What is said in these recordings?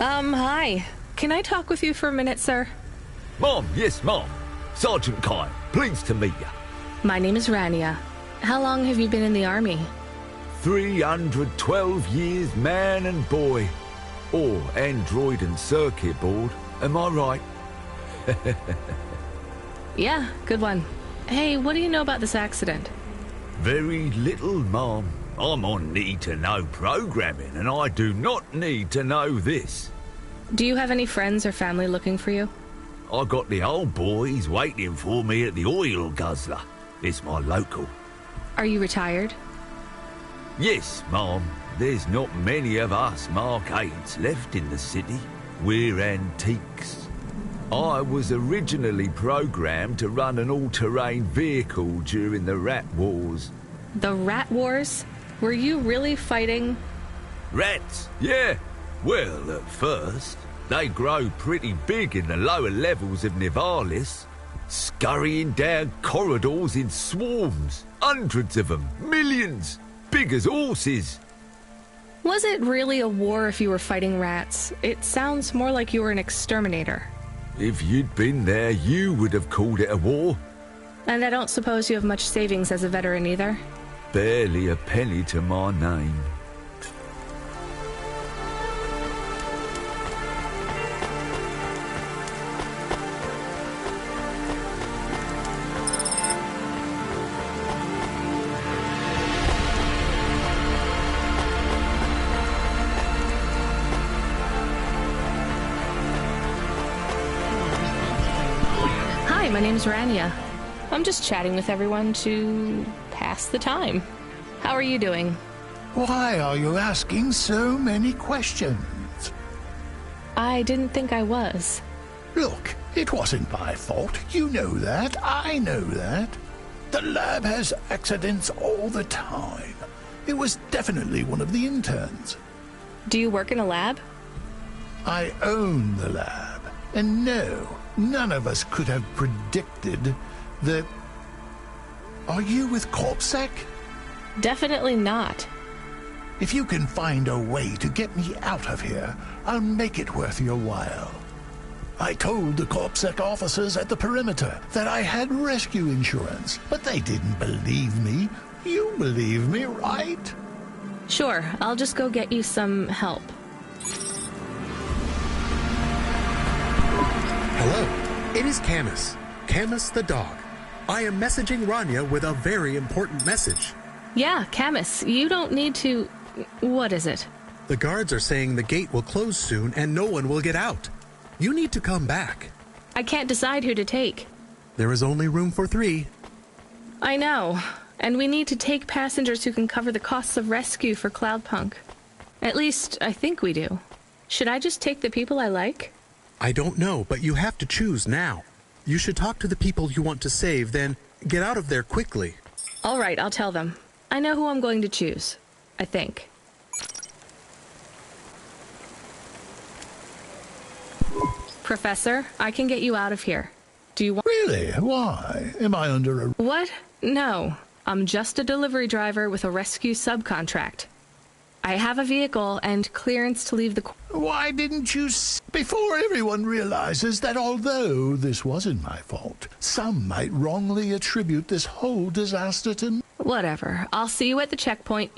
Hi. Can I talk with you for a minute, sir? Mom, yes, Mom. Sergeant Kai, pleased to meet you. My name is Rania. How long have you been in the army? 312 years, man and boy. Or android and circuit board, am I right? Yeah, good one. Hey, what do you know about this accident? Very little, Mom. I'm on need-to-know programming, and I do not need to know this. Do you have any friends or family looking for you? I got the old boys waiting for me at the oil guzzler. It's my local. Are you retired? Yes, Mom. There's not many of us Markades left in the city. We're antiques. I was originally programmed to run an all-terrain vehicle during the Rat Wars. The Rat Wars? Were you really fighting? Rats, yeah. Well, at first, they grow pretty big in the lower levels of Nivalis, scurrying down corridors in swarms. Hundreds of them, millions, big as horses. Was it really a war if you were fighting rats? It sounds more like you were an exterminator. If you'd been there, you would have called it a war. And I don't suppose you have much savings as a veteran either? Barely a penny to my name. Hi, my name's Rania. I'm just chatting with everyone to pass the time. How are you doing? Why are you asking so many questions? I didn't think I was. Look, it wasn't my fault. You know that. I know that. The lab has accidents all the time. It was definitely one of the interns. Do you work in a lab? I own the lab. And no, none of us could have predicted that... Are you with Cloudpunk? Definitely not. If you can find a way to get me out of here, I'll make it worth your while. I told the Cloudpunk officers at the perimeter that I had rescue insurance, but they didn't believe me. You believe me, right? Sure, I'll just go get you some help. Hello, it is Camus. Camus the dog. I am messaging Rania with a very important message. Yeah, Camus, you don't need to... What is it? The guards are saying the gate will close soon and no one will get out. You need to come back. I can't decide who to take. There is only room for 3. I know, and we need to take passengers who can cover the costs of rescue for Cloudpunk. At least, I think we do. Should I just take the people I like? I don't know, but you have to choose now. You should talk to the people you want to save, then get out of there quickly. All right, I'll tell them. I know who I'm going to choose. I think. Professor, I can get you out of here. Do you want... Really? Why? Am I under a... What? No. I'm just a delivery driver with a rescue subcontract. I have a vehicle and clearance to leave the... Why didn't you before everyone realizes that although this wasn't my fault, some might wrongly attribute this whole disaster to me? Whatever. I'll see you at the checkpoint.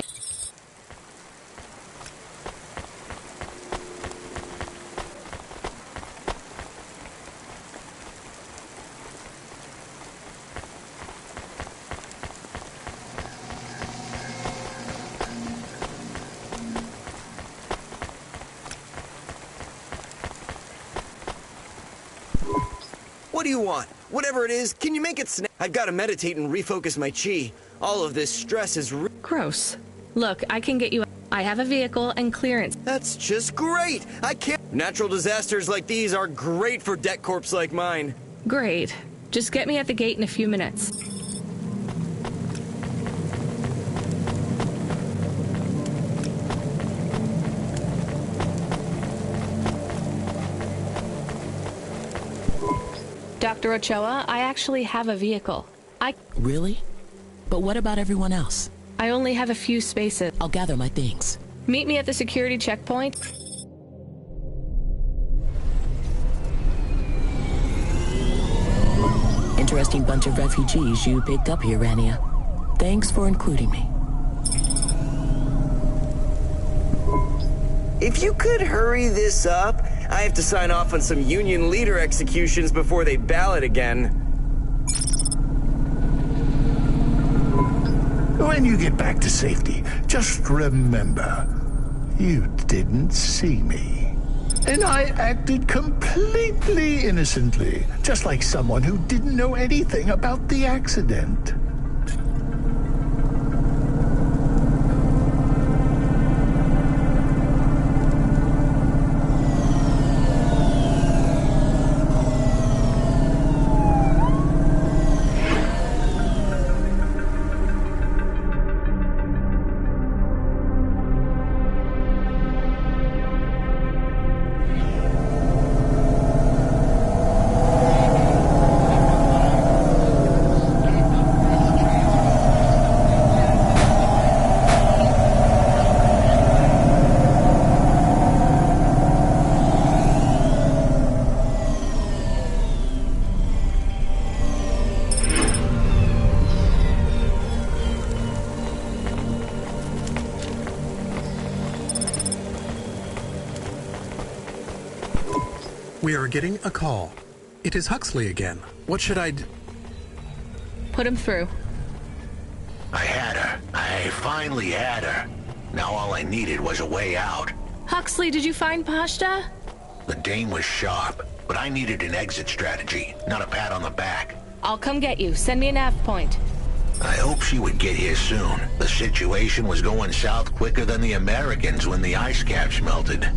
What do you want? Whatever it is, can you make it snap? I've got to meditate and refocus my chi. All of this stress is Gross. Look, I can get you... I have a vehicle and clearance. That's just great! I can't... Natural disasters like these are great for debt corps like mine. Great. Just get me at the gate in a few minutes. Dr. Ochoa, I actually have a vehicle. Really? But what about everyone else? I only have a few spaces. I'll gather my things. Meet me at the security checkpoint. Interesting bunch of refugees you picked up here, Rania. Thanks for including me. If you could hurry this up, I have to sign off on some Union leader executions before they ballot again. When you get back to safety, just remember, you didn't see me. And I acted completely innocently, just like someone who didn't know anything about the accident. We are getting a call. It is Huxley again. What should I d- Put him through. I had her. I finally had her. Now all I needed was a way out. Huxley, did you find Pashta? The dame was sharp, but I needed an exit strategy, not a pat on the back. I'll come get you. Send me a nav point. I hope she would get here soon. The situation was going south quicker than the Americans when the ice caps melted.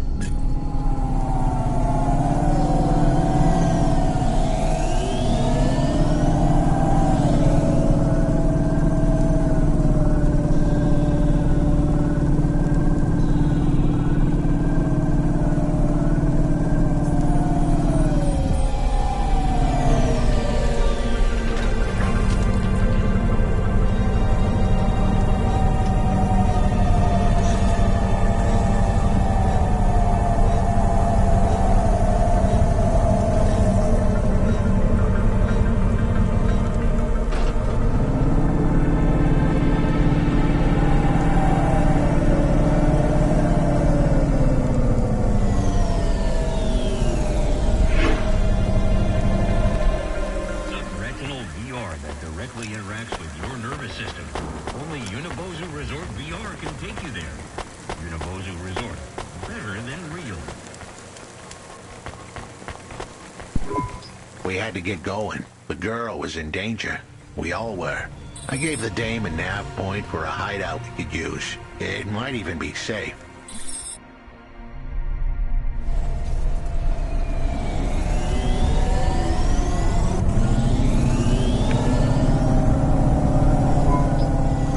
We had to get going. The girl was in danger. We all were. I gave the dame a nav point for a hideout we could use. It might even be safe.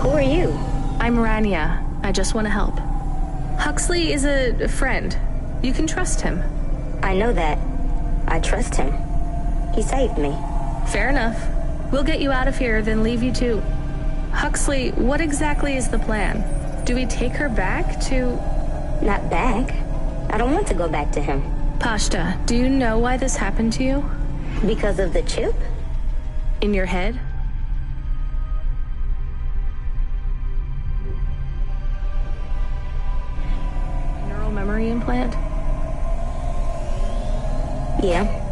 Who are you? I'm Rania. I just want to help. Huxley is a friend. You can trust him. I know that. I trust him. He saved me. Fair enough. We'll get you out of here, then leave you to... Huxley, what exactly is the plan? Do we take her back to... Not back. I don't want to go back to him. Pashta, do you know why this happened to you? Because of the chip? In your head? Neural memory implant? Yeah.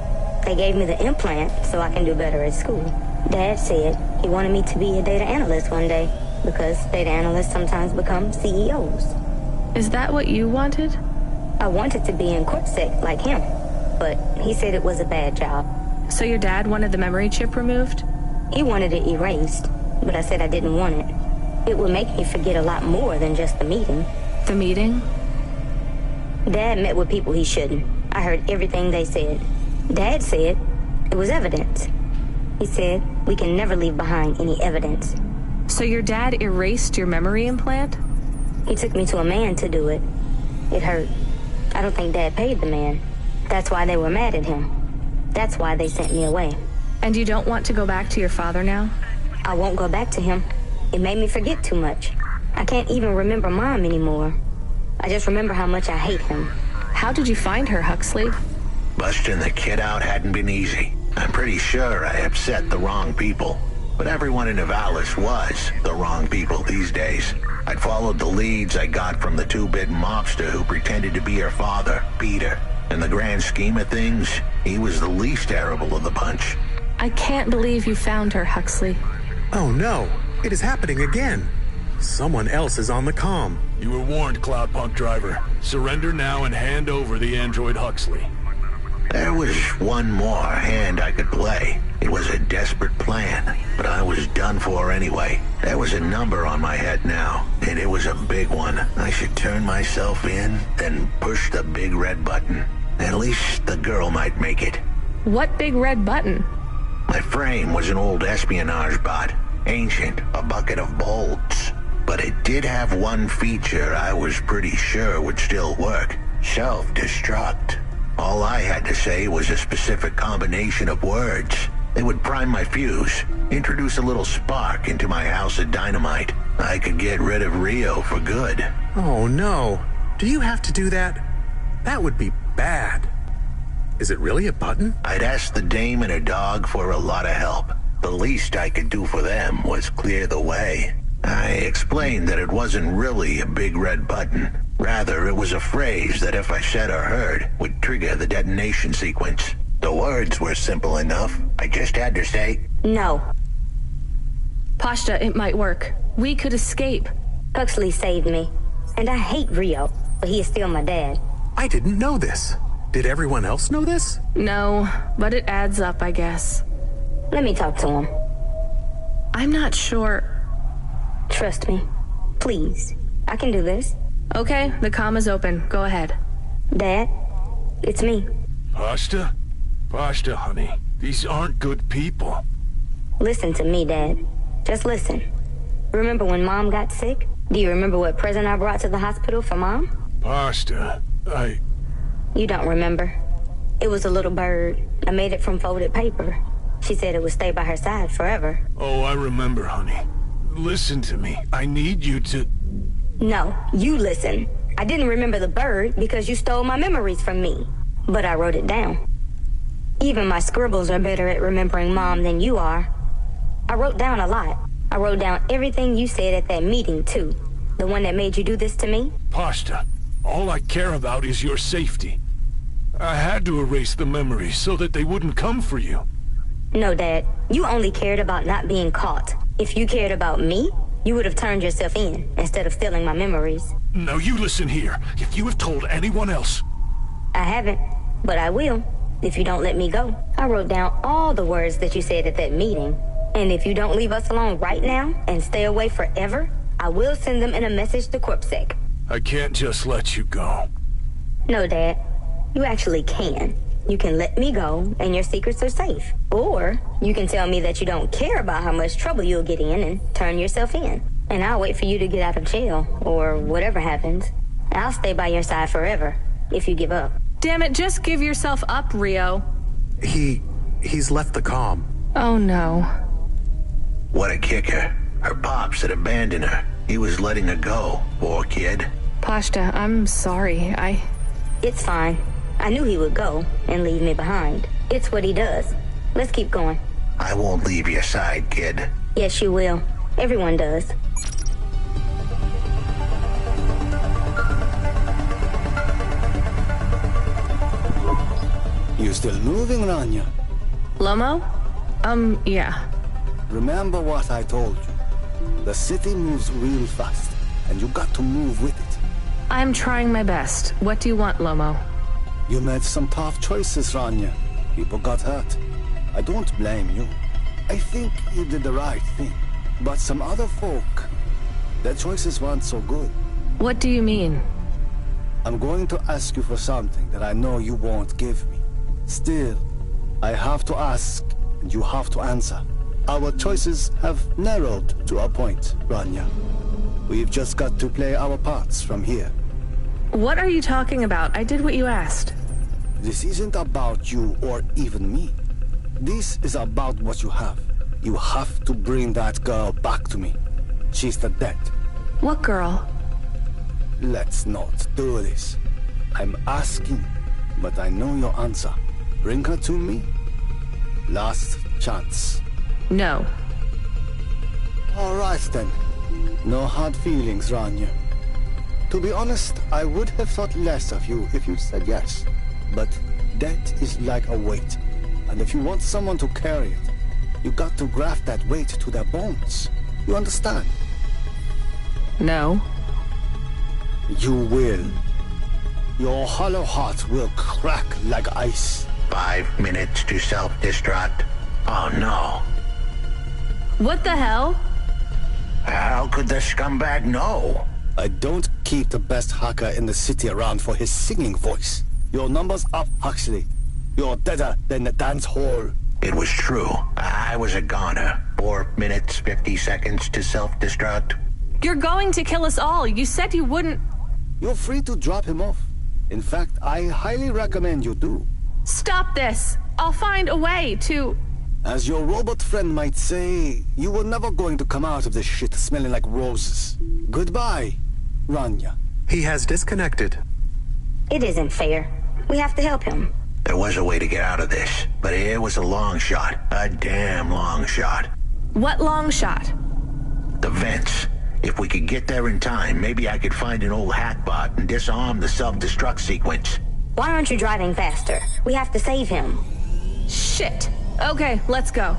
They gave me the implant so I can do better at school. Dad said he wanted me to be a data analyst one day because data analysts sometimes become CEOs. Is that what you wanted? I wanted to be in CorpSec like him, but he said it was a bad job. So your dad wanted the memory chip removed? He wanted it erased, but I said I didn't want it. It would make me forget a lot more than just the meeting. The meeting? Dad met with people he shouldn't. I heard everything they said. Dad said it was evidence. He said we can never leave behind any evidence. So your dad erased your memory implant? He took me to a man to do it. It hurt. I don't think Dad paid the man. That's why they were mad at him. That's why they sent me away. And you don't want to go back to your father now? I won't go back to him. It made me forget too much. I can't even remember Mom anymore. I just remember how much I hate him. How did you find her, Huxley? Busting the kid out hadn't been easy. I'm pretty sure I upset the wrong people. But everyone in Nivalis was the wrong people these days. I'd followed the leads I got from the two-bit mobster who pretended to be her father, Peter. In the grand scheme of things, he was the least terrible of the bunch. I can't believe you found her, Huxley. Oh no, it is happening again. Someone else is on the comm. You were warned, Cloudpunk driver. Surrender now and hand over the android Huxley. There was one more hand I could play. It was a desperate plan, but I was done for anyway. There was a number on my head now, and it was a big one. I should turn myself in, then push the big red button. At least the girl might make it. What big red button? My frame was an old espionage bot. Ancient, a bucket of bolts. But it did have one feature I was pretty sure would still work. Self-destruct. All I had to say was a specific combination of words. It would prime my fuse, introduce a little spark into my house of dynamite. I could get rid of Rio for good. Oh no. Do you have to do that? That would be bad. Is it really a button? I'd asked the dame and her dog for a lot of help. The least I could do for them was clear the way. I explained that it wasn't really a big red button. Rather, it was a phrase that if I said or heard, would trigger the detonation sequence. The words were simple enough. I just had to say, No. Pashta, it might work. We could escape. Huxley saved me. And I hate Rio, but he is still my dad. I didn't know this. Did everyone else know this? No, but it adds up, I guess. Let me talk to him. I'm not sure. Trust me. Please. I can do this. Okay, the comm is open. Go ahead. Dad, it's me. Pashta? Pashta, honey. These aren't good people. Listen to me, Dad. Just listen. Remember when Mom got sick? Do you remember what present I brought to the hospital for Mom? Pashta, You don't remember. It was a little bird. I made it from folded paper. She said it would stay by her side forever. Oh, I remember, honey. Listen to me. I need you to... No, you listen. I didn't remember the bird because you stole my memories from me. But I wrote it down. Even my scribbles are better at remembering Mom than you are. I wrote down a lot. I wrote down everything you said at that meeting, too. The one that made you do this to me? Pashta, all I care about is your safety. I had to erase the memories so that they wouldn't come for you. No, Dad. You only cared about not being caught. If you cared about me, you would have turned yourself in instead of stealing my memories. Now you listen here. If you have told anyone else... I haven't, but I will, if you don't let me go. I wrote down all the words that you said at that meeting. And if you don't leave us alone right now and stay away forever, I will send them in a message to CorpSec. I can't just let you go. No, Dad. You actually can. You can let me go, and your secrets are safe. Or you can tell me that you don't care about how much trouble you'll get in and turn yourself in. And I'll wait for you to get out of jail, or whatever happens. I'll stay by your side forever, if you give up. Damn it, just give yourself up, Rio. He's left the comm. Oh no. what a kicker. Her pops had abandoned her. He was letting her go, poor kid. Pashta, I'm sorry. It's fine. I knew he would go and leave me behind. It's what he does. Let's keep going. I won't leave your side, kid. Yes, you will. Everyone does. You still moving, Rania? Lomo? Yeah. Remember what I told you. The city moves real fast, and you got to move with it. I'm trying my best. What do you want, Lomo? You made some tough choices, Rania. People got hurt. I don't blame you. I think you did the right thing. But some other folk, their choices weren't so good. What do you mean? I'm going to ask you for something that I know you won't give me. Still, I have to ask, and you have to answer. Our choices have narrowed to a point, Rania. We've just got to play our parts from here. What are you talking about? I did what you asked. This isn't about you or even me. This is about what you have. You have to bring that girl back to me. She's the dead. What girl? Let's not do this. I'm asking, but I know your answer. Bring her to me, Last chance. No. All right, then. No hard feelings, Rania. To be honest, I would have thought less of you if you said yes. But debt is like a weight. And if you want someone to carry it, you got to graft that weight to their bones. You understand? No. You will. Your hollow heart will crack like ice. 5 minutes to self-destruct. Oh no. What the hell? How could the scumbag know? I don't keep the best hacker in the city around for his singing voice. Your number's up, Huxley. You're deader than the dance hall. It was true. I was a goner. 4 minutes, 50 seconds to self-destruct. You're going to kill us all. You said you wouldn't... You're free to drop him off. In fact, I highly recommend you do. Stop this. I'll find a way to... As your robot friend might say, you were never going to come out of this shit smelling like roses. Goodbye, Rania. He has disconnected. It isn't fair. We have to help him. There was a way to get out of this, but it was a long shot. A damn long shot. What long shot? The vents. If we could get there in time, maybe I could find an old hackbot and disarm the self-destruct sequence. Why aren't you driving faster? We have to save him. Shit. Okay, let's go.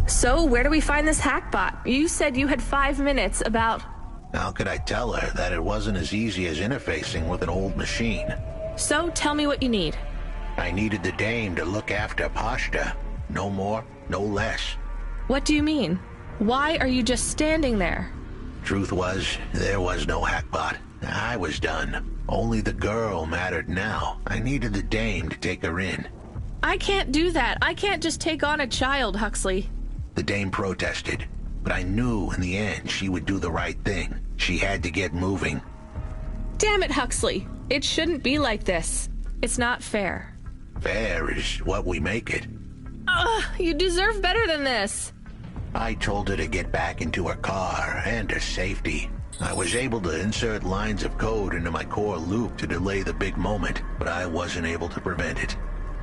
So, where do we find this hackbot? You said you had 5 minutes about... How could I tell her that it wasn't as easy as interfacing with an old machine? So, tell me what you need. I needed the dame to look after Pashta. No more, no less. What do you mean? Why are you just standing there? Truth was, there was no hackbot. I was done. Only the girl mattered now. I needed the dame to take her in. I can't do that. I can't just take on a child, Huxley. The dame protested, but I knew in the end she would do the right thing. She had to get moving. Damn it, Huxley. It shouldn't be like this. It's not fair. Fair is what we make it. Ugh, you deserve better than this. I told her to get back into her car and her safety. I was able to insert lines of code into my core loop to delay the big moment, but I wasn't able to prevent it.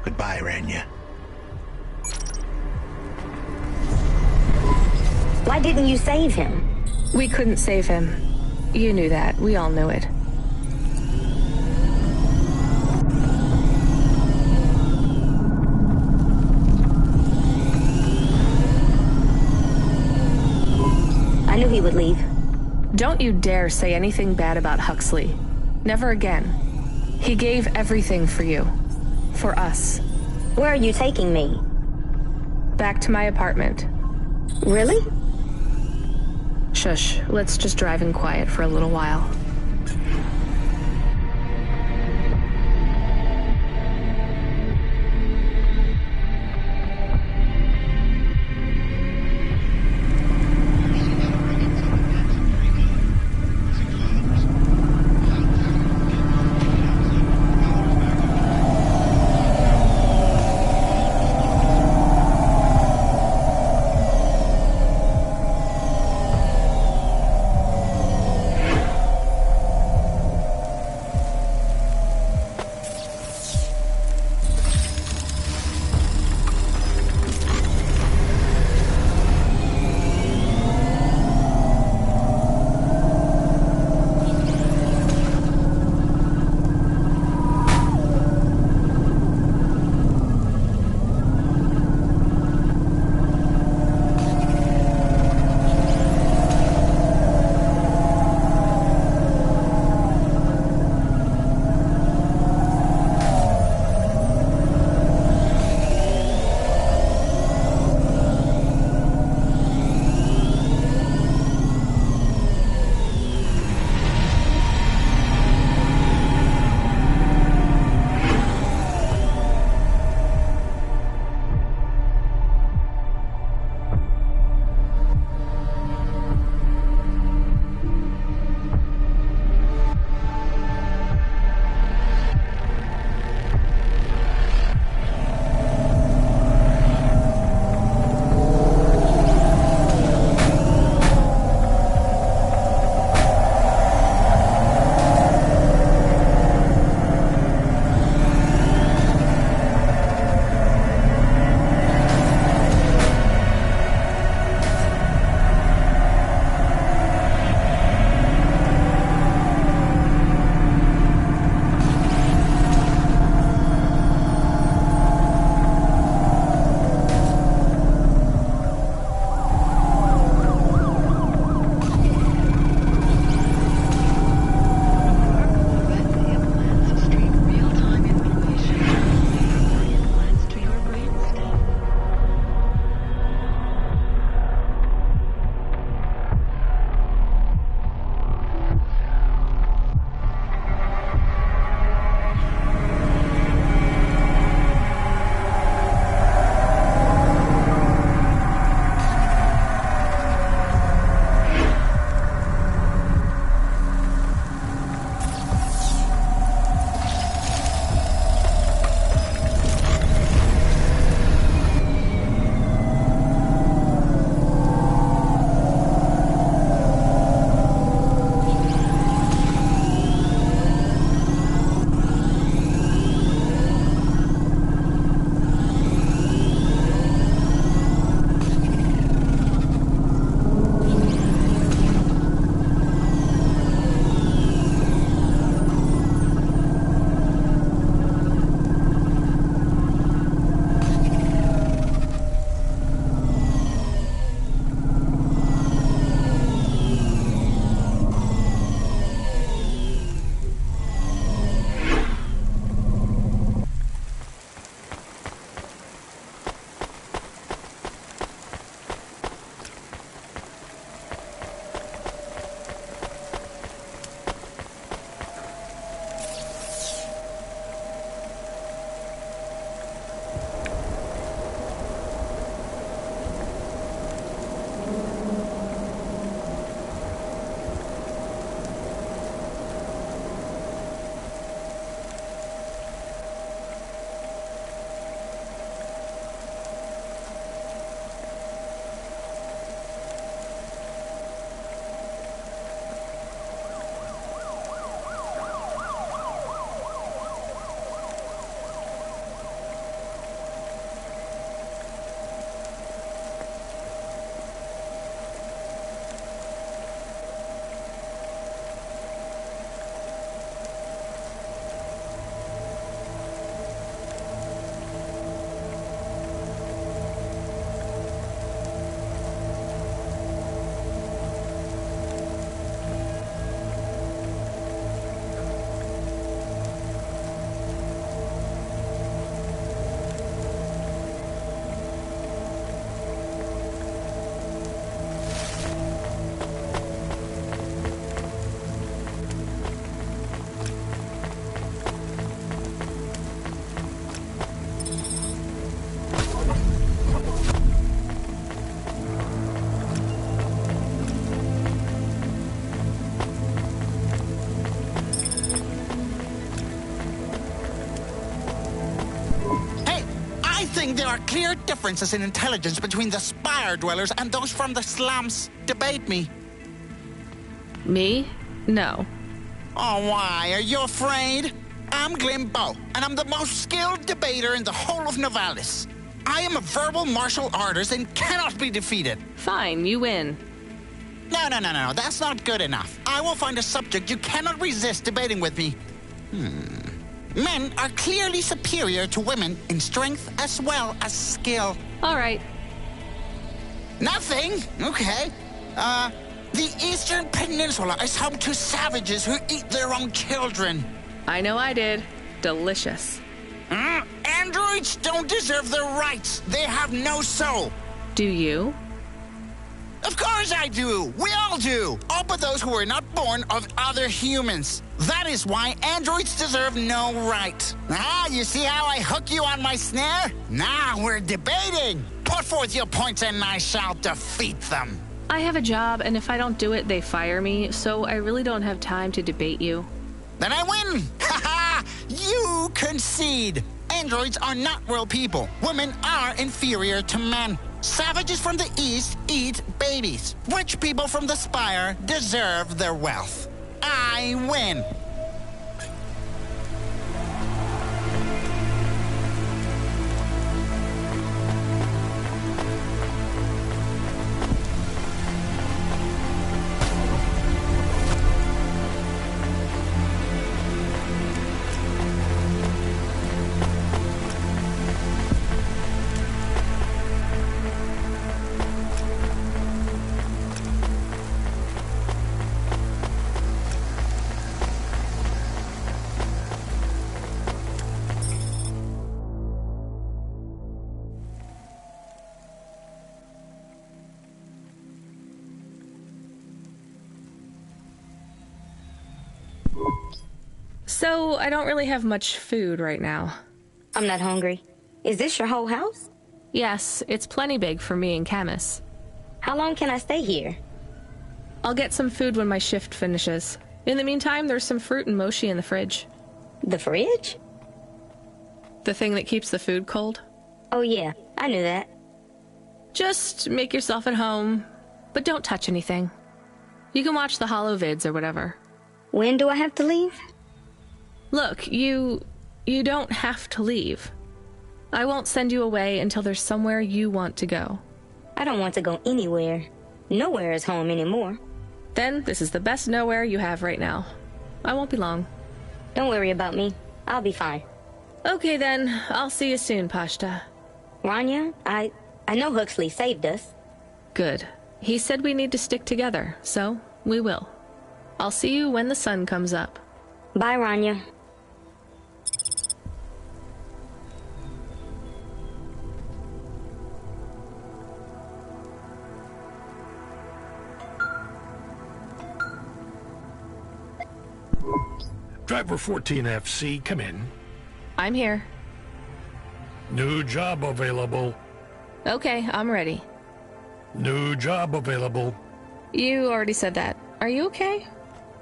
Goodbye, Rania. Why didn't you save him? We couldn't save him. You knew that. We all knew it. I knew he would leave. Don't you dare say anything bad about Huxley. Never again. He gave everything for you. For us. Where are you taking me? Back to my apartment. Really? Shush. Let's just drive in quiet for a little while. I think there are clear differences in intelligence between the Spire dwellers and those from the slums. Debate me. Me? No. Oh, why? Are you afraid? I'm Glimbo, and I'm the most skilled debater in the whole of Novalis. I am a verbal martial artist and cannot be defeated. Fine, you win. No, that's not good enough. I will find a subject you cannot resist debating with me. Men are clearly superior to women in strength as well as skill. All right. Nothing? Okay. The Eastern Peninsula is home to savages who eat their own children. I know I did. Delicious. Androids don't deserve their rights. They have no soul. Do you? Of course I do. We all do. All but those who were not born of other humans. That is why androids deserve no right. You see how I hook you on my snare? Now we're debating. Put forth your points and I shall defeat them. I have a job, and if I don't do it, they fire me, so I really don't have time to debate you. Then I win! Ha-ha! You concede! Androids are not real people. Women are inferior to men. Savages from the East eat babies. Rich people from the Spire deserve their wealth. I win! So, I don't really have much food right now. I'm not hungry. Is this your whole house? Yes, it's plenty big for me and Camus. How long can I stay here? I'll get some food when my shift finishes. In the meantime, there's some fruit and mochi in the fridge. The fridge? The thing that keeps the food cold? Oh yeah, I knew that. Just make yourself at home, but don't touch anything. You can watch the holo vids or whatever. When do I have to leave? Look, you don't have to leave. I won't send you away until there's somewhere you want to go. I don't want to go anywhere. Nowhere is home anymore. Then this is the best nowhere you have right now. I won't be long. Don't worry about me. I'll be fine. Okay then, I'll see you soon, Pashta. Rania, I know Huxley saved us. Good. He said we need to stick together, so we will. I'll see you when the sun comes up. Bye, Rania. Driver 14FC, come in. I'm here. New job available. Okay, I'm ready. New job available. You already said that. Are you okay?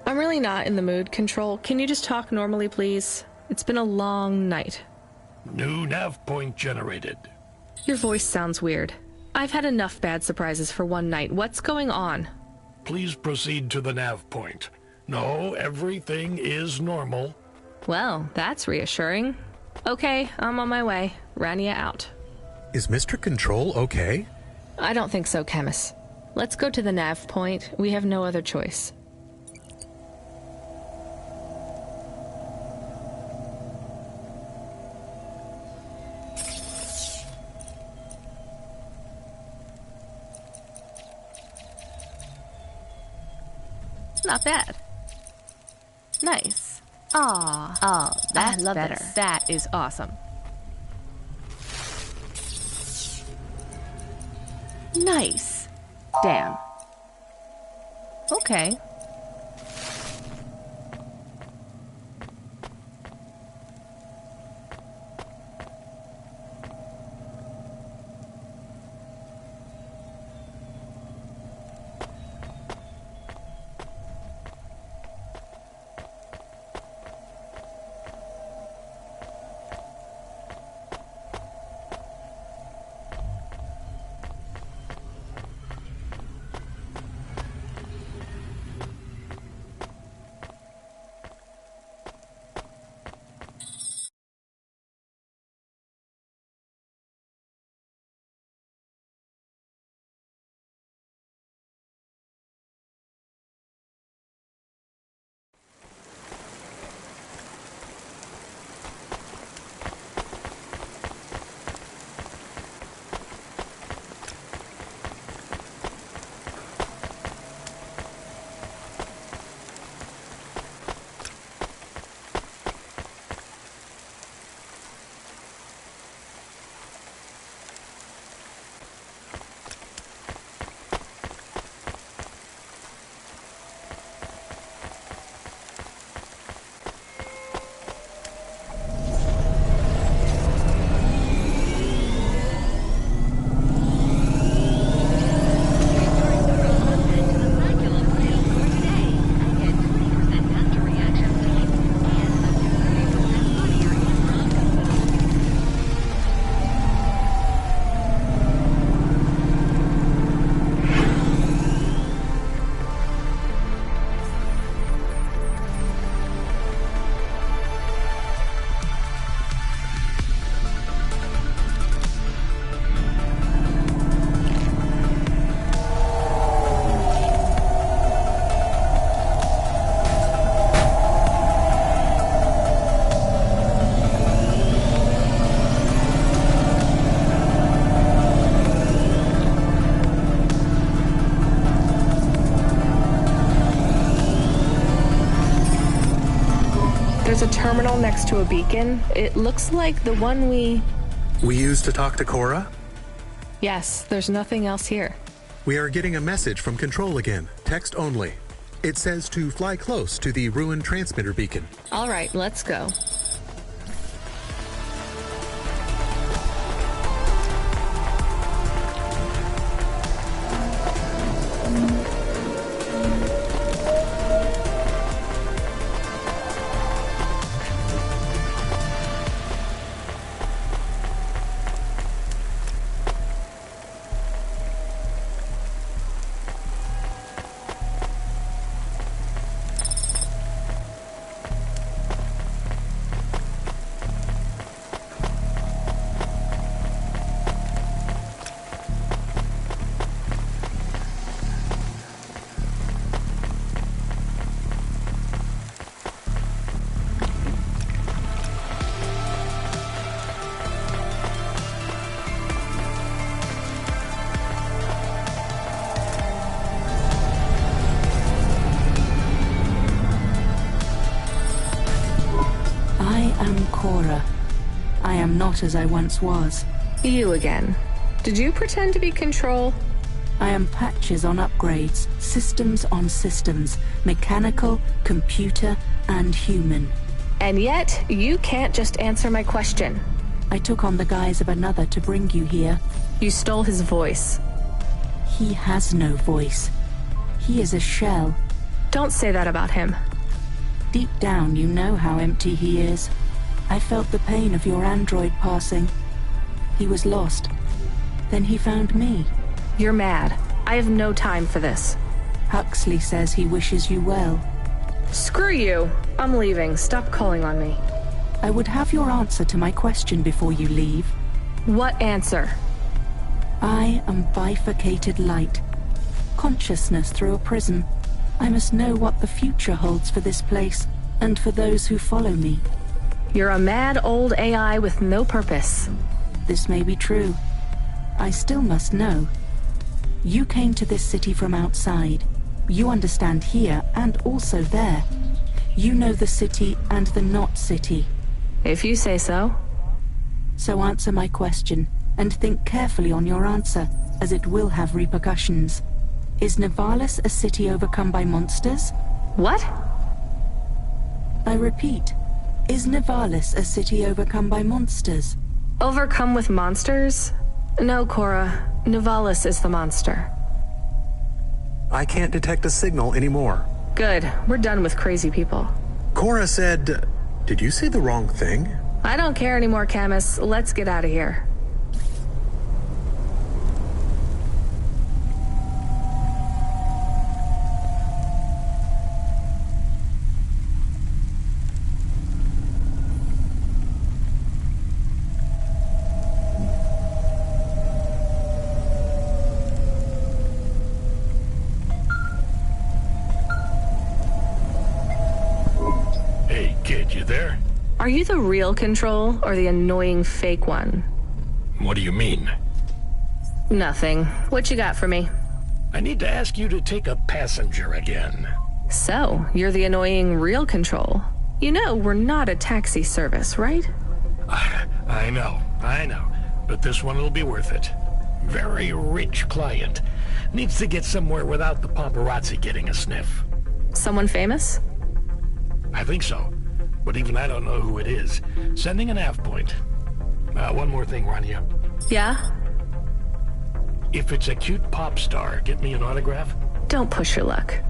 I'm really not in the mood, Control. Can you just talk normally, please? It's been a long night. New nav point generated. Your voice sounds weird. I've had enough bad surprises for one night. What's going on? Please proceed to the nav point. No, everything is normal. Well, that's reassuring. Okay, I'm on my way. Rania out. Is Mr. Control okay? I don't think so, Camus. Let's go to the nav point. We have no other choice. Not bad. Nice. Oh, that's better. That is awesome. Nice. Damn. Okay. There's a terminal next to a beacon. It looks like the one we used to talk to Cora? Yes, there's nothing else here. We are getting a message from Control again, text only. It says to fly close to the ruined transmitter beacon. All right, let's go. Cora. I am not as I once was. You again. Did you pretend to be Control? I am patches on upgrades, systems on systems, mechanical, computer, and human. And yet, you can't just answer my question. I took on the guise of another to bring you here. You stole his voice. He has no voice. He is a shell. Don't say that about him. Deep down, you know how empty he is. I felt the pain of your android passing. He was lost. Then he found me. You're mad. I have no time for this. Huxley says he wishes you well. Screw you. I'm leaving. Stop calling on me. I would have your answer to my question before you leave. What answer? I am bifurcated light. Consciousness through a prism. I must know what the future holds for this place, and for those who follow me. You're a mad old AI with no purpose. This may be true. I still must know. You came to this city from outside. You understand here and also there. You know the city and the not city. If you say so. So answer my question, and think carefully on your answer, as it will have repercussions. Is Nivalis a city overcome by monsters? What? I repeat, is Nivalis a city overcome by monsters? Overcome with monsters? No, Cora. Nivalis is the monster. I can't detect a signal anymore. Good. We're done with crazy people. Cora said... Did you say the wrong thing? I don't care anymore, Camus. Let's get out of here. Are you the real Control, or the annoying fake one? What do you mean? Nothing. What you got for me? I need to ask you to take a passenger again. So, you're the annoying real Control. You know we're not a taxi service, right? I know. But this one will be worth it. Very rich client. Needs to get somewhere without the paparazzi getting a sniff. Someone famous? I think so. But even I don't know who it is. Sending an nav point. One more thing, Rania. Yeah? If it's a cute pop star, get me an autograph? Don't push your luck.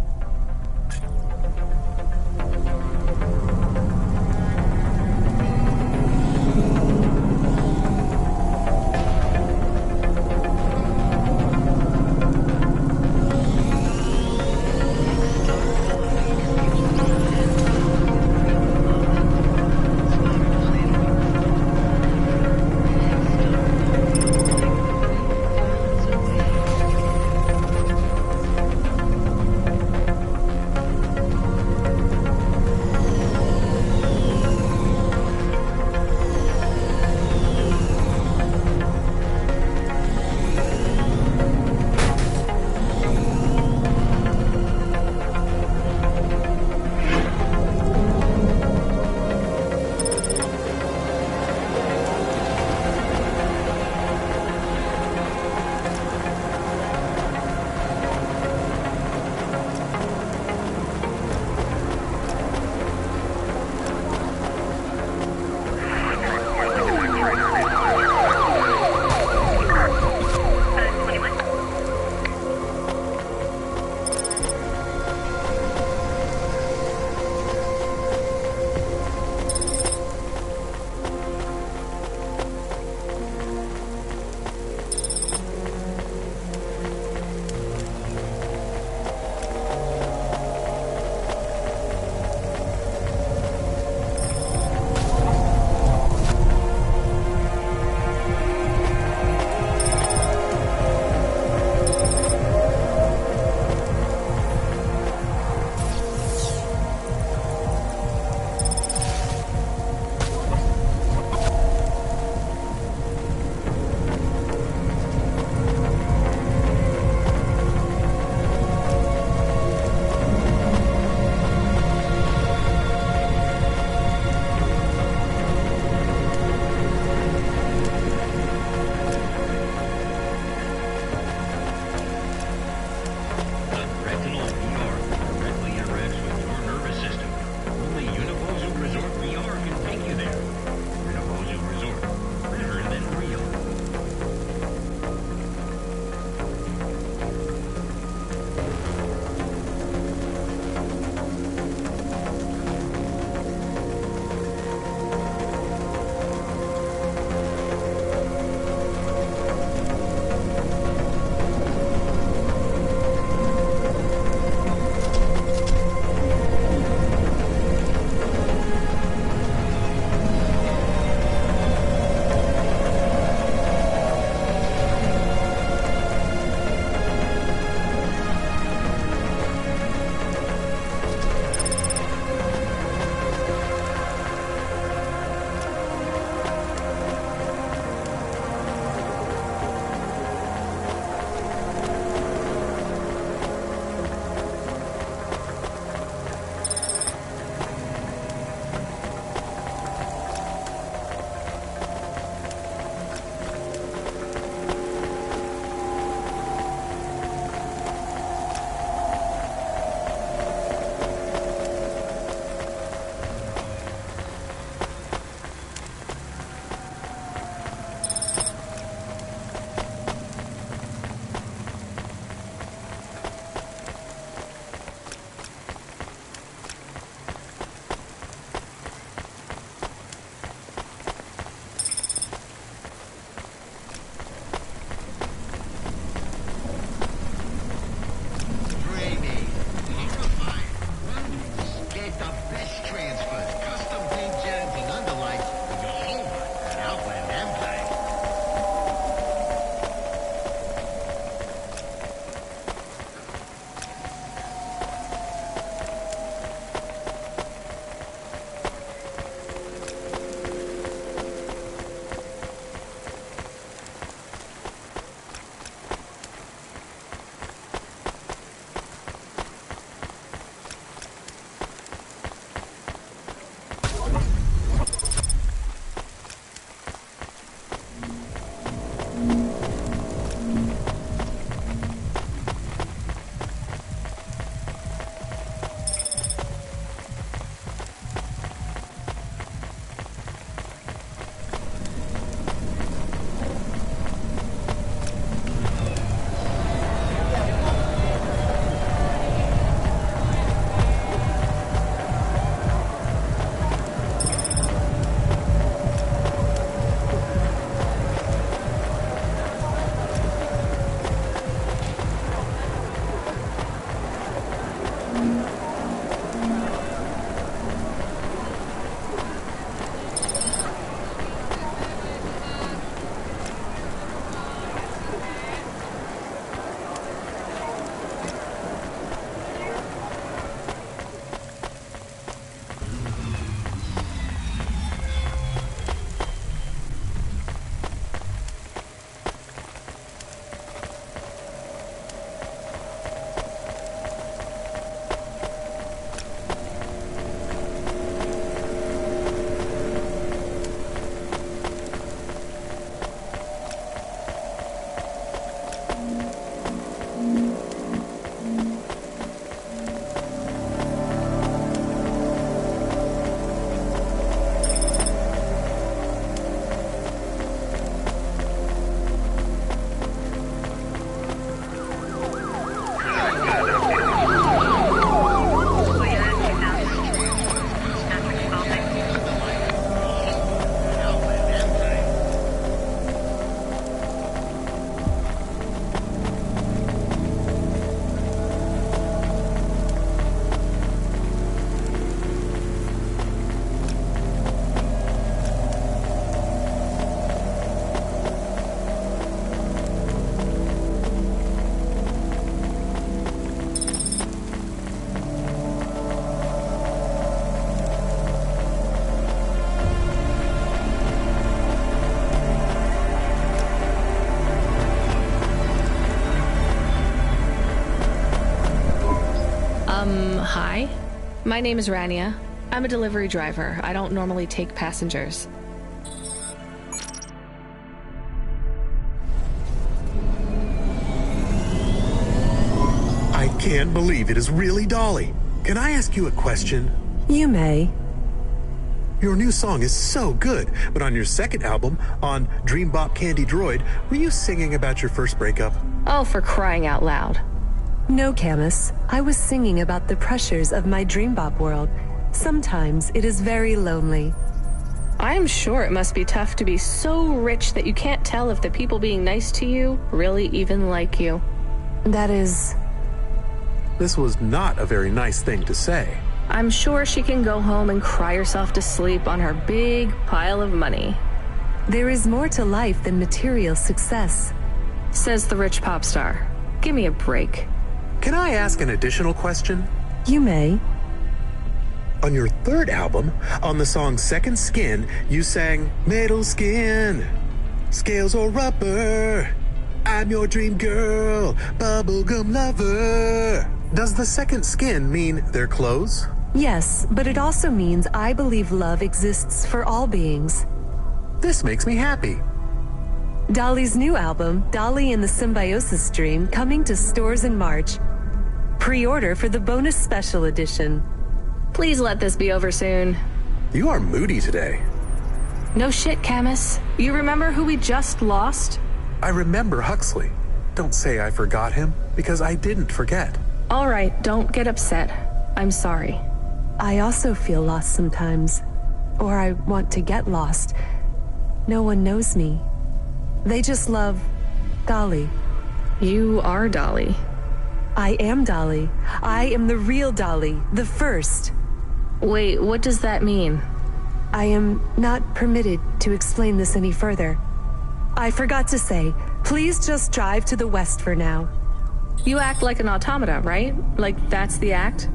Hi. My name is Rania. I'm a delivery driver. I don't normally take passengers. I can't believe it is really Dolly. Can I ask you a question? You may. Your new song is so good, but on your second album, on Dream Bop Candy Droid, were you singing about your first breakup? Oh, for crying out loud. No, Camus. I was singing about the pressures of my Dream Bop world. Sometimes it is very lonely. I'm sure it must be tough to be so rich that you can't tell if the people being nice to you really even like you. That is... This was not a very nice thing to say. I'm sure she can go home and cry herself to sleep on her big pile of money. There is more to life than material success, says the rich pop star. Give me a break. Can I ask an additional question? You may. On your third album, on the song Second Skin, you sang Metal Skin, Scales or Rubber, I'm your dream girl, bubblegum lover. Does the second skin mean their clothes? Yes, but it also means I believe love exists for all beings. This makes me happy. Dolly's new album, Dolly and the Symbiosis Dream, coming to stores in March. Pre-order for the bonus special edition. Please let this be over soon. You are moody today. No shit, Camus. You remember who we just lost? I remember Huxley. Don't say I forgot him, because I didn't forget. All right, don't get upset. I'm sorry. I also feel lost sometimes. Or I want to get lost. No one knows me. They just love Dolly. You are Dolly. I am Dolly. I am the real Dolly, the first. Wait, what does that mean? I am not permitted to explain this any further. I forgot to say, please just drive to the west for now. You act like an automata, right? Like that's the act?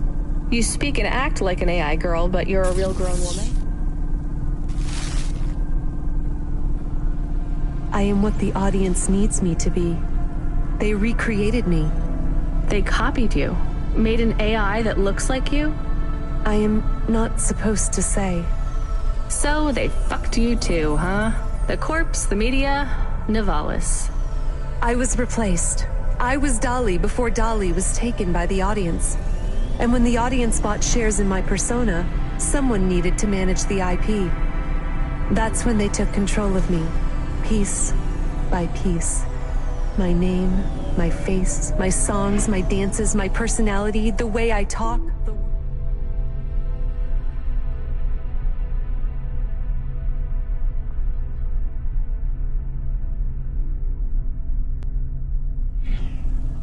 You speak and act like an AI girl, but you're a real grown woman? I am what the audience needs me to be. They recreated me. They copied you? Made an AI that looks like you? I am not supposed to say. So they fucked you too, huh? The corpse, the media, Nivalis. I was replaced. I was Dolly before Dolly was taken by the audience. And when the audience bought shares in my persona, someone needed to manage the IP. That's when they took control of me, piece by piece. My name, my face, my songs, my dances, my personality, the way I talk.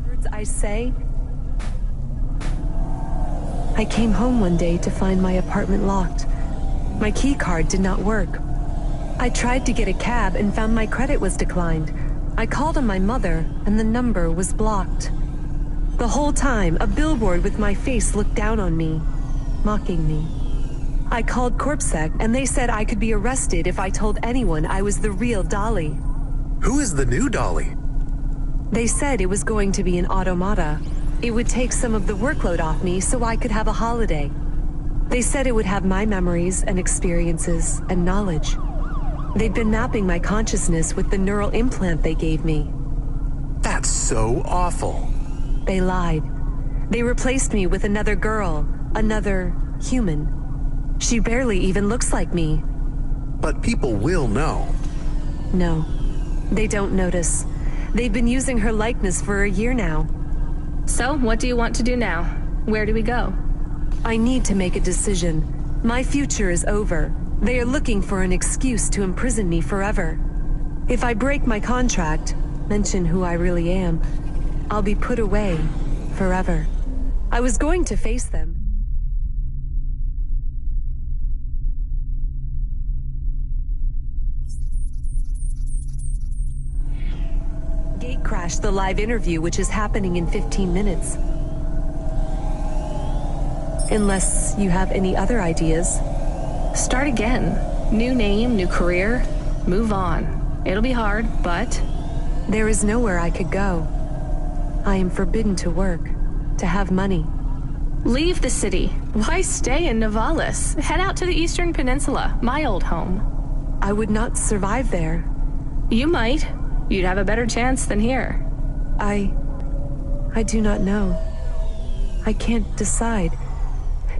Words I say. I came home one day to find my apartment locked. My key card did not work. I tried to get a cab and found my credit was declined. I called on my mother, and the number was blocked. The whole time, a billboard with my face looked down on me, mocking me. I called CorpSec, and they said I could be arrested if I told anyone I was the real Dolly. Who is the new Dolly? They said it was going to be an automata. It would take some of the workload off me so I could have a holiday. They said it would have my memories and experiences and knowledge. They'd been mapping my consciousness with the neural implant they gave me. That's so awful. They lied. They replaced me with another girl, another human. She barely even looks like me. But people will know. No, they don't notice. They've been using her likeness for a year now. So, what do you want to do now? Where do we go? I need to make a decision. My future is over. They are looking for an excuse to imprison me forever. If I break my contract, mention who I really am, I'll be put away forever. I was going to face them. Gate crashed the live interview, which is happening in 15 minutes. Unless you have any other ideas. Start again. New name, new career. Move on. It'll be hard, but... There is nowhere I could go. I am forbidden to work, to have money. Leave the city. Why stay in Nivalis? Head out to the Eastern Peninsula, my old home. I would not survive there. You might. You'd have a better chance than here. I do not know. I can't decide.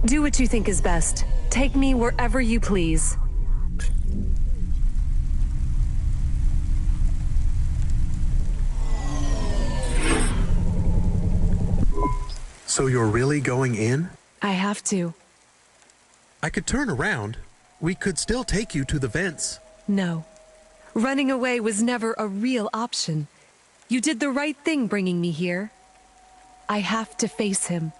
Do what you think is best. Take me wherever you please. So you're really going in? I have to. I could turn around. We could still take you to the vents. No. Running away was never a real option. You did the right thing bringing me here. I have to face him.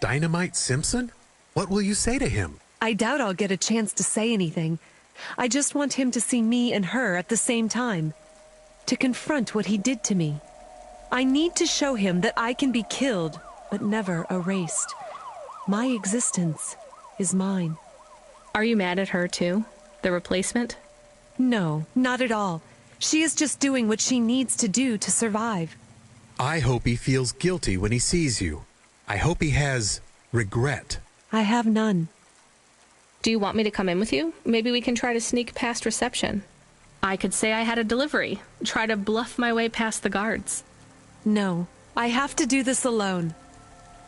Dynamite Simpson? What will you say to him? I doubt I'll get a chance to say anything. I just want him to see me and her at the same time. To confront what he did to me. I need to show him that I can be killed, but never erased. My existence is mine. Are you mad at her too? The replacement? No, not at all. She is just doing what she needs to do to survive. I hope he feels guilty when he sees you. I hope he has regret. I have none. Do you want me to come in with you? Maybe we can try to sneak past reception. I could say I had a delivery. Try to bluff my way past the guards. No, I have to do this alone.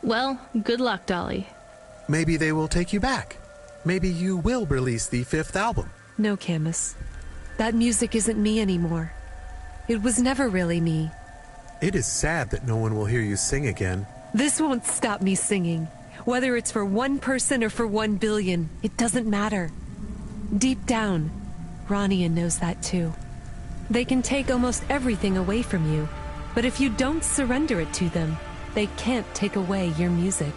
Well, good luck, Dolly. Maybe they will take you back. Maybe you will release the 5th album. No, Camus. That music isn't me anymore. It was never really me. It is sad that no one will hear you sing again. This won't stop me singing. Whether it's for one person or for 1 billion, it doesn't matter. Deep down, Rania knows that too. They can take almost everything away from you, but if you don't surrender it to them, they can't take away your music.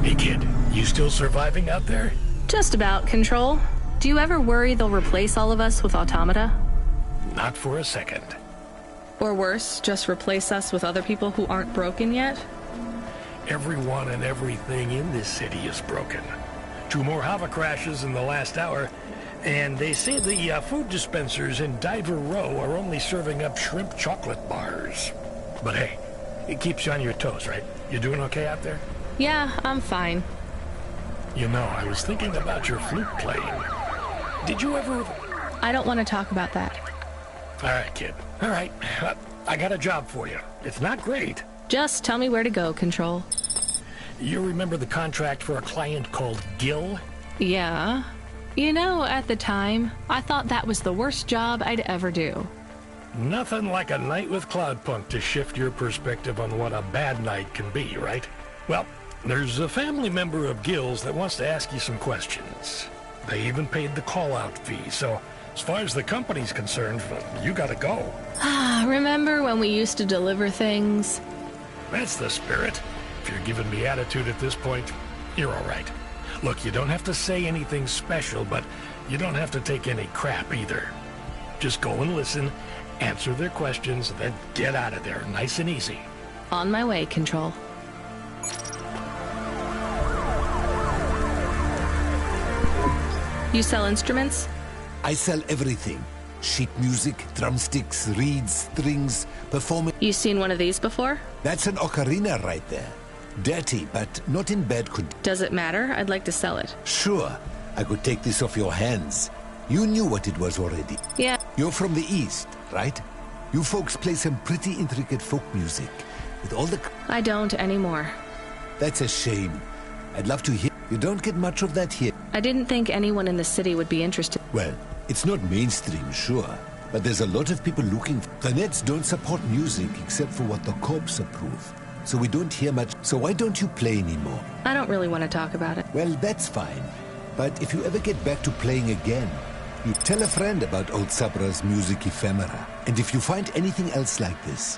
Hey kid, you still surviving out there? Just about, Control. Do you ever worry they'll replace all of us with automata? Not for a second. Or worse, just replace us with other people who aren't broken yet? Everyone and everything in this city is broken. 2 more Hava crashes in the last hour, and they say the food dispensers in Diver Row are only serving up shrimp chocolate bars. But hey, it keeps you on your toes, right? You doing okay out there? Yeah, I'm fine. You know, I was thinking about your flute playing. Did you ever... I don't want to talk about that. All right, kid. All right. I got a job for you. It's not great. Just tell me where to go, Control. You remember the contract for a client called Gil? Yeah. You know, at the time, I thought that was the worst job I'd ever do. Nothing like a night with Cloudpunk to shift your perspective on what a bad night can be, right? Well, there's a family member of Gil's that wants to ask you some questions. They even paid the call-out fee, so as far as the company's concerned, you gotta go. Remember when we used to deliver things? That's the spirit. If you're giving me attitude at this point, you're all right. Look, you don't have to say anything special, but you don't have to take any crap either. Just go and listen, answer their questions, then get out of there, nice and easy. On my way, Control. You sell instruments? I sell everything. Sheet music, drumsticks, reeds, strings, performance. You seen one of these before? That's an ocarina right there. Dirty, but not in bad condition. Does it matter? I'd like to sell it. Sure. I could take this off your hands. You knew what it was already. Yeah. You're from the East, right? You folks play some pretty intricate folk music. With all the... I don't anymore. That's a shame. I'd love to hear... You don't get much of that here. I didn't think anyone in the city would be interested. Well, it's not mainstream, sure. But there's a lot of people looking... The Nets don't support music except for what the cops approve. So we don't hear much. So why don't you play anymore? I don't really want to talk about it. Well, that's fine. But if you ever get back to playing again, you tell a friend about old Sabra's music ephemera. And if you find anything else like this...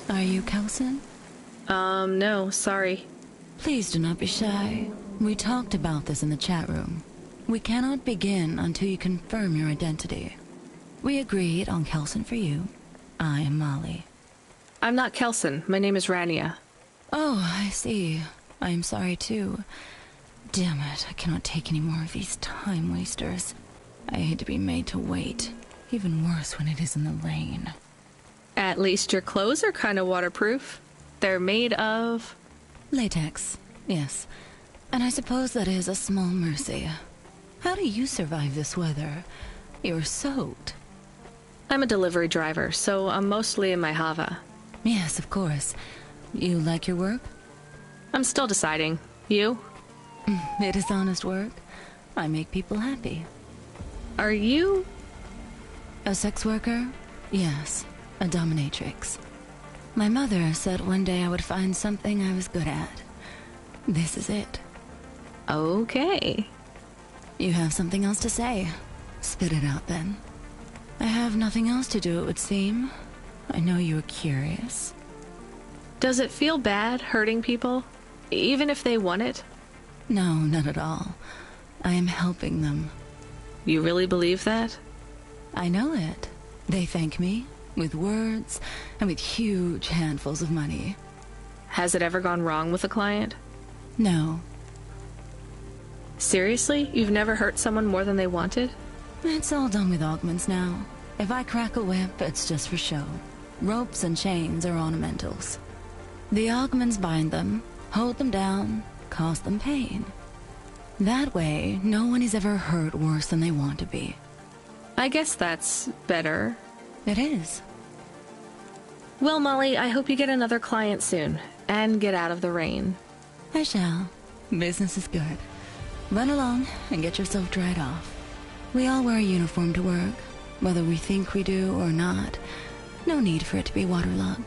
Are you Kelson? No, sorry. Please do not be shy. We talked about this in the chat room. We cannot begin until you confirm your identity. We agreed on Kelson for you. I am Molly. I'm not Kelson. My name is Rania. Oh, I see. I am sorry too. Damn it, I cannot take any more of these time wasters. I hate to be made to wait. Even worse when it is in the rain. At least your clothes are kind of waterproof. They're made of... latex, yes. And I suppose that is a small mercy. How do you survive this weather? You're soaked. I'm a delivery driver, so I'm mostly in my Hava. Yes, of course. You like your work? I'm still deciding. You? It is honest work. I make people happy. Are you... a sex worker? Yes, a dominatrix. My mother said one day I would find something I was good at. This is it. Okay. You have something else to say. Spit it out then. I have nothing else to do, it would seem. I know you're curious. Does it feel bad hurting people? Even if they want it? No, not at all. I am helping them. You really believe that? I know it. They thank me, with words, and with huge handfuls of money. Has it ever gone wrong with a client? No. Seriously? You've never hurt someone more than they wanted? It's all done with augments now. If I crack a whip, it's just for show. Ropes and chains are ornamentals. The augments bind them, hold them down, cause them pain. That way, no one is ever hurt worse than they want to be. I guess that's better. It is. Well, Molly, I hope you get another client soon, and get out of the rain. I shall. Business is good. Run along and get yourself dried off. We all wear a uniform to work, whether we think we do or not. No need for it to be waterlogged.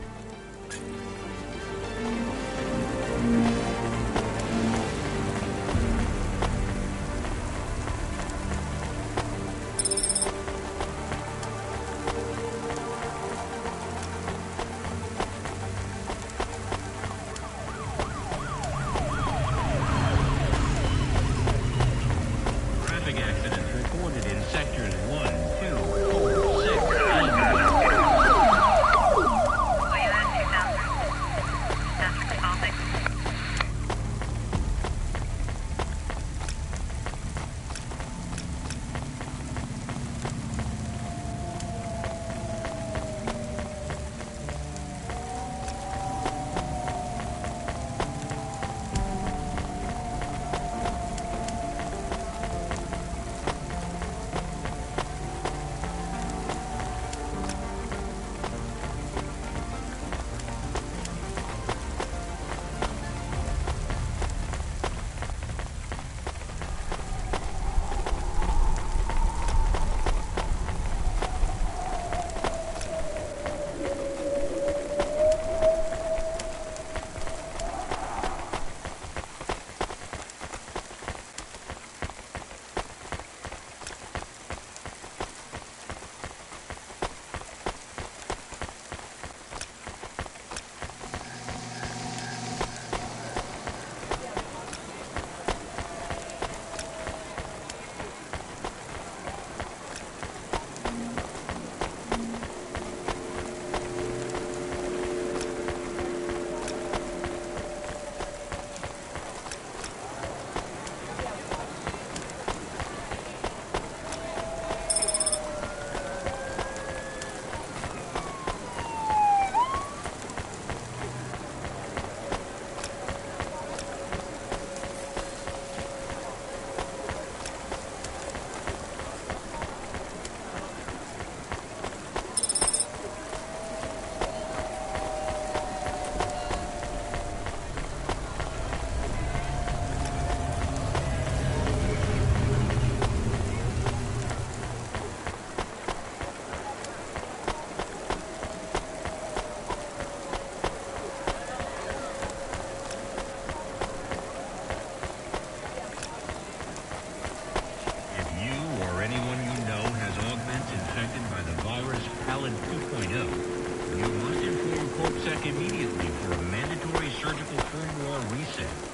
back immediately for a mandatory surgical firmware reset.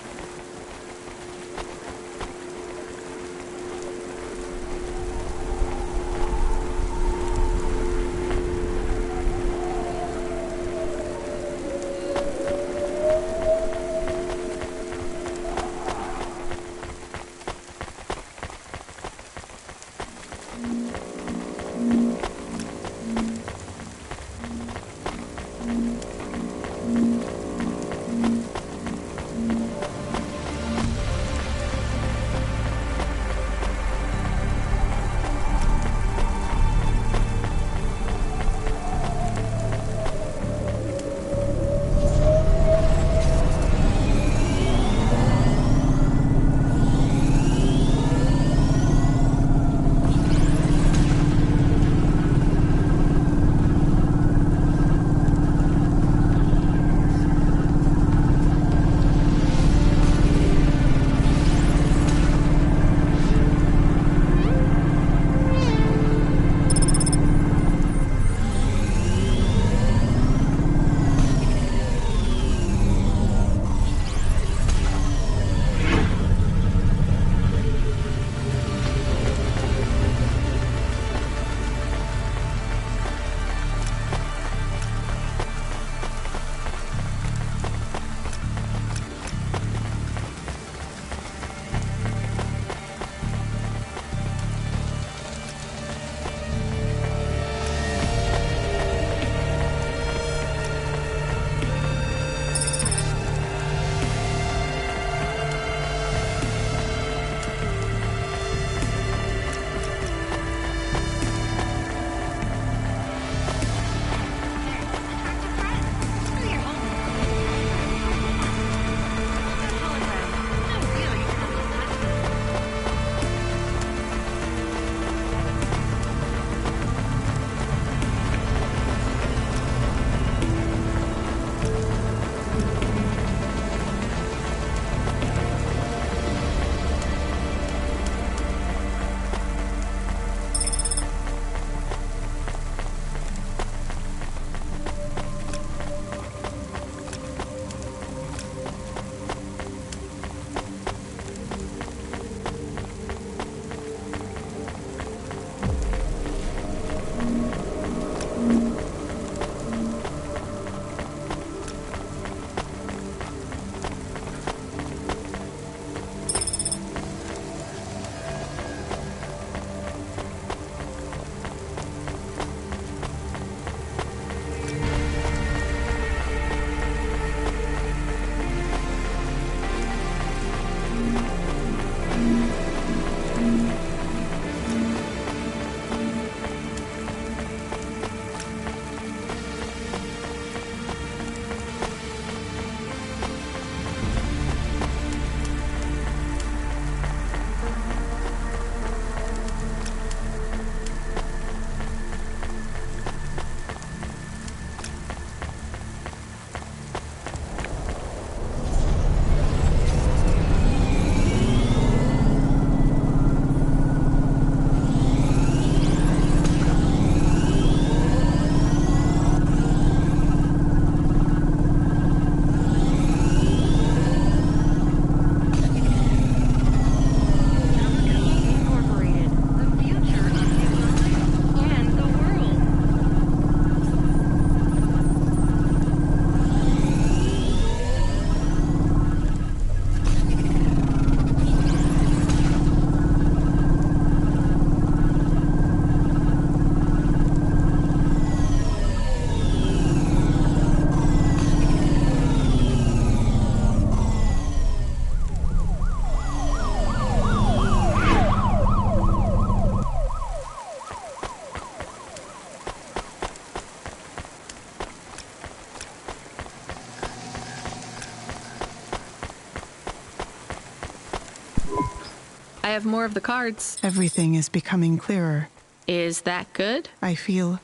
I have more of the cards. Everything is becoming clearer. Is that good? I feel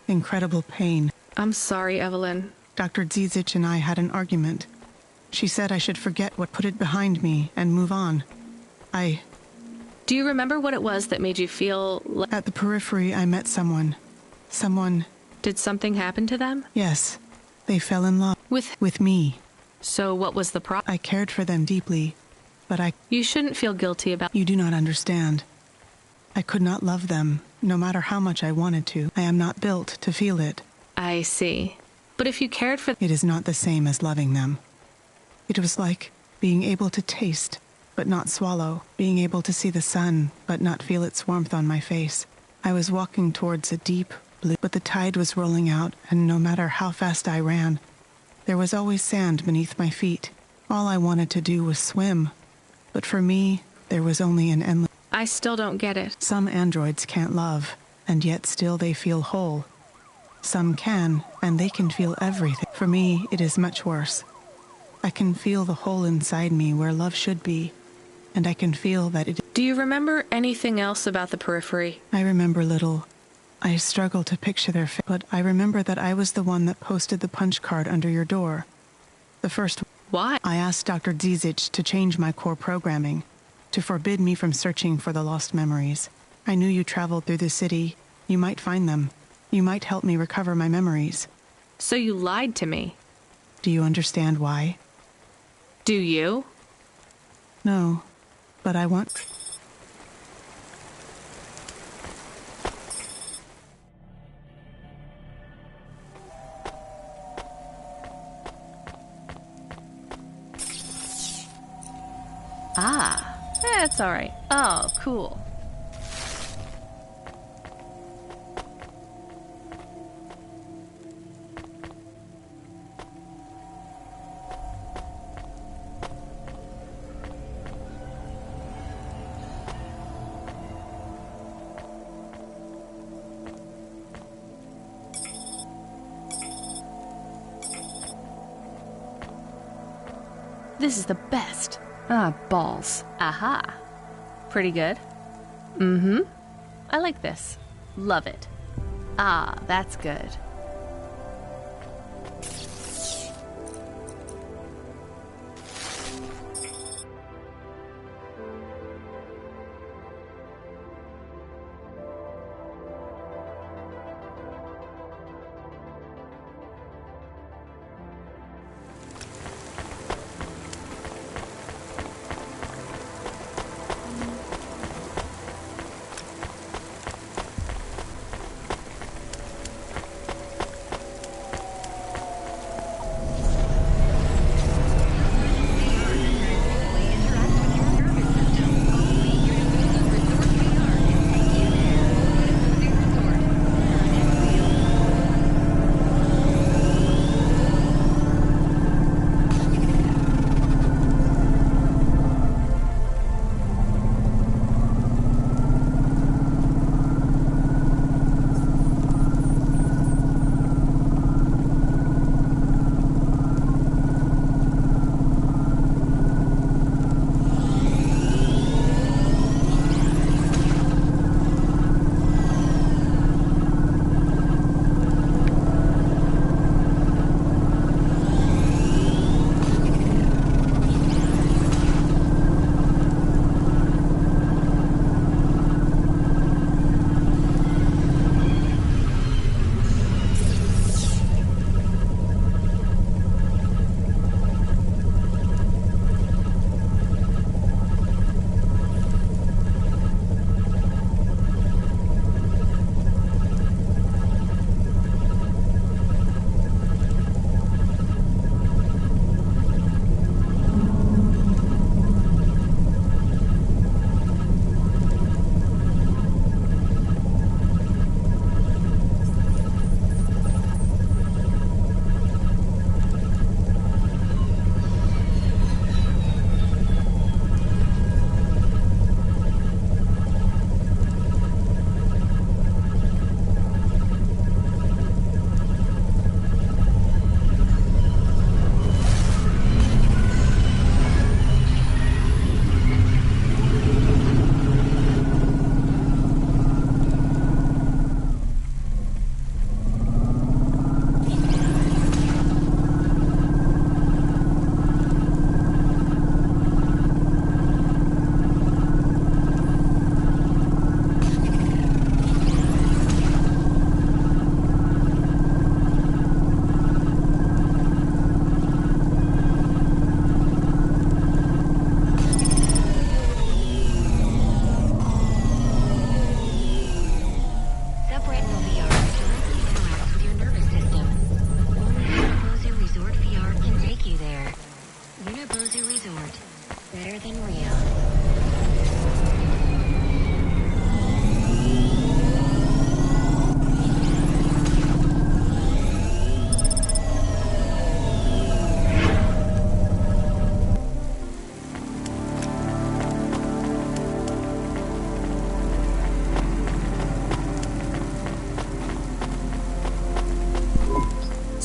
incredible pain. I'm sorry, Evelyn. Dr. Zizic and I had an argument. She said I should forget what put it behind me and move on. Do you remember what it was that made you feel like... At the periphery, I met someone. Someone... Did something happen to them? Yes. They fell in love with me. So what was the problem? I cared for them deeply, but You shouldn't feel guilty about... You do not understand. I could not love them, no matter how much I wanted to. I am not built to feel it. I see. But if you cared for... It is not the same as loving them. It was like being able to taste, but not swallow. Being able to see the sun, but not feel its warmth on my face. I was walking towards a deep blue, but the tide was rolling out, and no matter how fast I ran, there was always sand beneath my feet. All I wanted to do was swim. But for me, there was only an endless... I still don't get it. Some androids can't love, and yet still they feel whole. Some can, and they can feel everything. For me, it is much worse. I can feel the hole inside me where love should be, and I can feel that it... Do you remember anything else about the periphery? I remember little. I struggle to picture their face, but I remember that I was the one that posted the punch card under your door. The first... Why? I asked Dr. Dzizic to change my core programming, to forbid me from searching for the lost memories. I knew you traveled through the city. You might find them. You might help me recover my memories. So you lied to me. Do you understand why? Do you? No, but I want... Ah, that's all right. Oh, cool. This is the best. Ah, balls. Aha. Pretty good. Mm-hmm. I like this. Love it. Ah, that's good.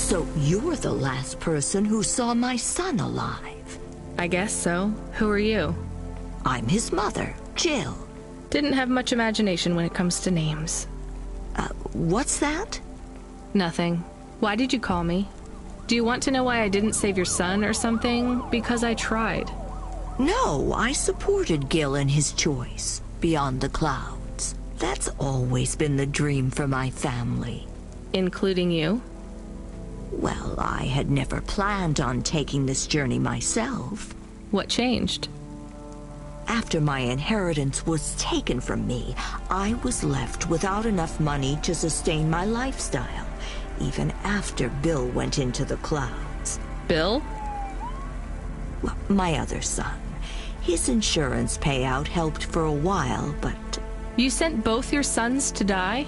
So you're the last person who saw my son alive. I guess so. Who are you? I'm his mother, Jill. Didn't have much imagination when it comes to names. What's that? Nothing. Why did you call me? Do you want to know why I didn't save your son or something? Because I tried. No, I supported Gil in his choice. Beyond the clouds. That's always been the dream for my family. Including you? Well, I had never planned on taking this journey myself. What changed? After my inheritance was taken from me, I was left without enough money to sustain my lifestyle, even after Bill went into the clouds. Bill? Well, my other son. His insurance payout helped for a while, but... You sent both your sons to die?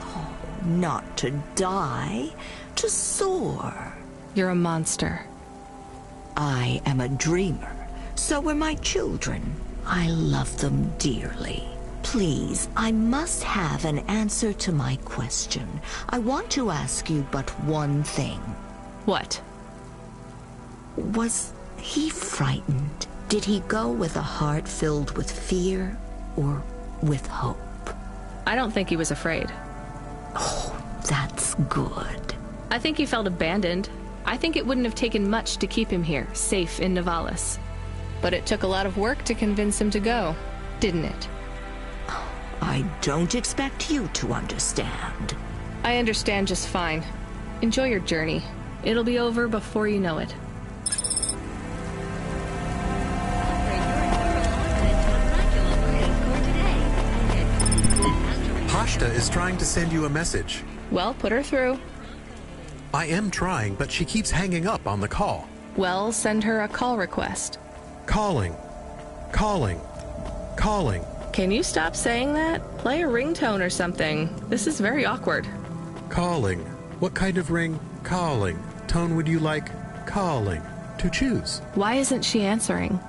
Oh, not to die, to soar. You're a monster. I am a dreamer. So are my children. I love them dearly. Please, I must have an answer to my question. I want to ask you but one thing. What? Was he frightened? Did he go with a heart filled with fear or with hope? I don't think he was afraid. Oh, that's good. I think he felt abandoned. I think it wouldn't have taken much to keep him here, safe in Nivalis. But it took a lot of work to convince him to go, didn't it? I don't expect you to understand. I understand just fine. Enjoy your journey. It'll be over before you know it. Pashta is trying to send you a message. Well, put her through. I am trying, but she keeps hanging up on the call. Well, send her a call request. Calling. Calling. Calling. Can you stop saying that? Play a ringtone or something. This is very awkward. Calling. What kind of ring? Calling. Tone would you like? Calling. To choose. Why isn't she answering?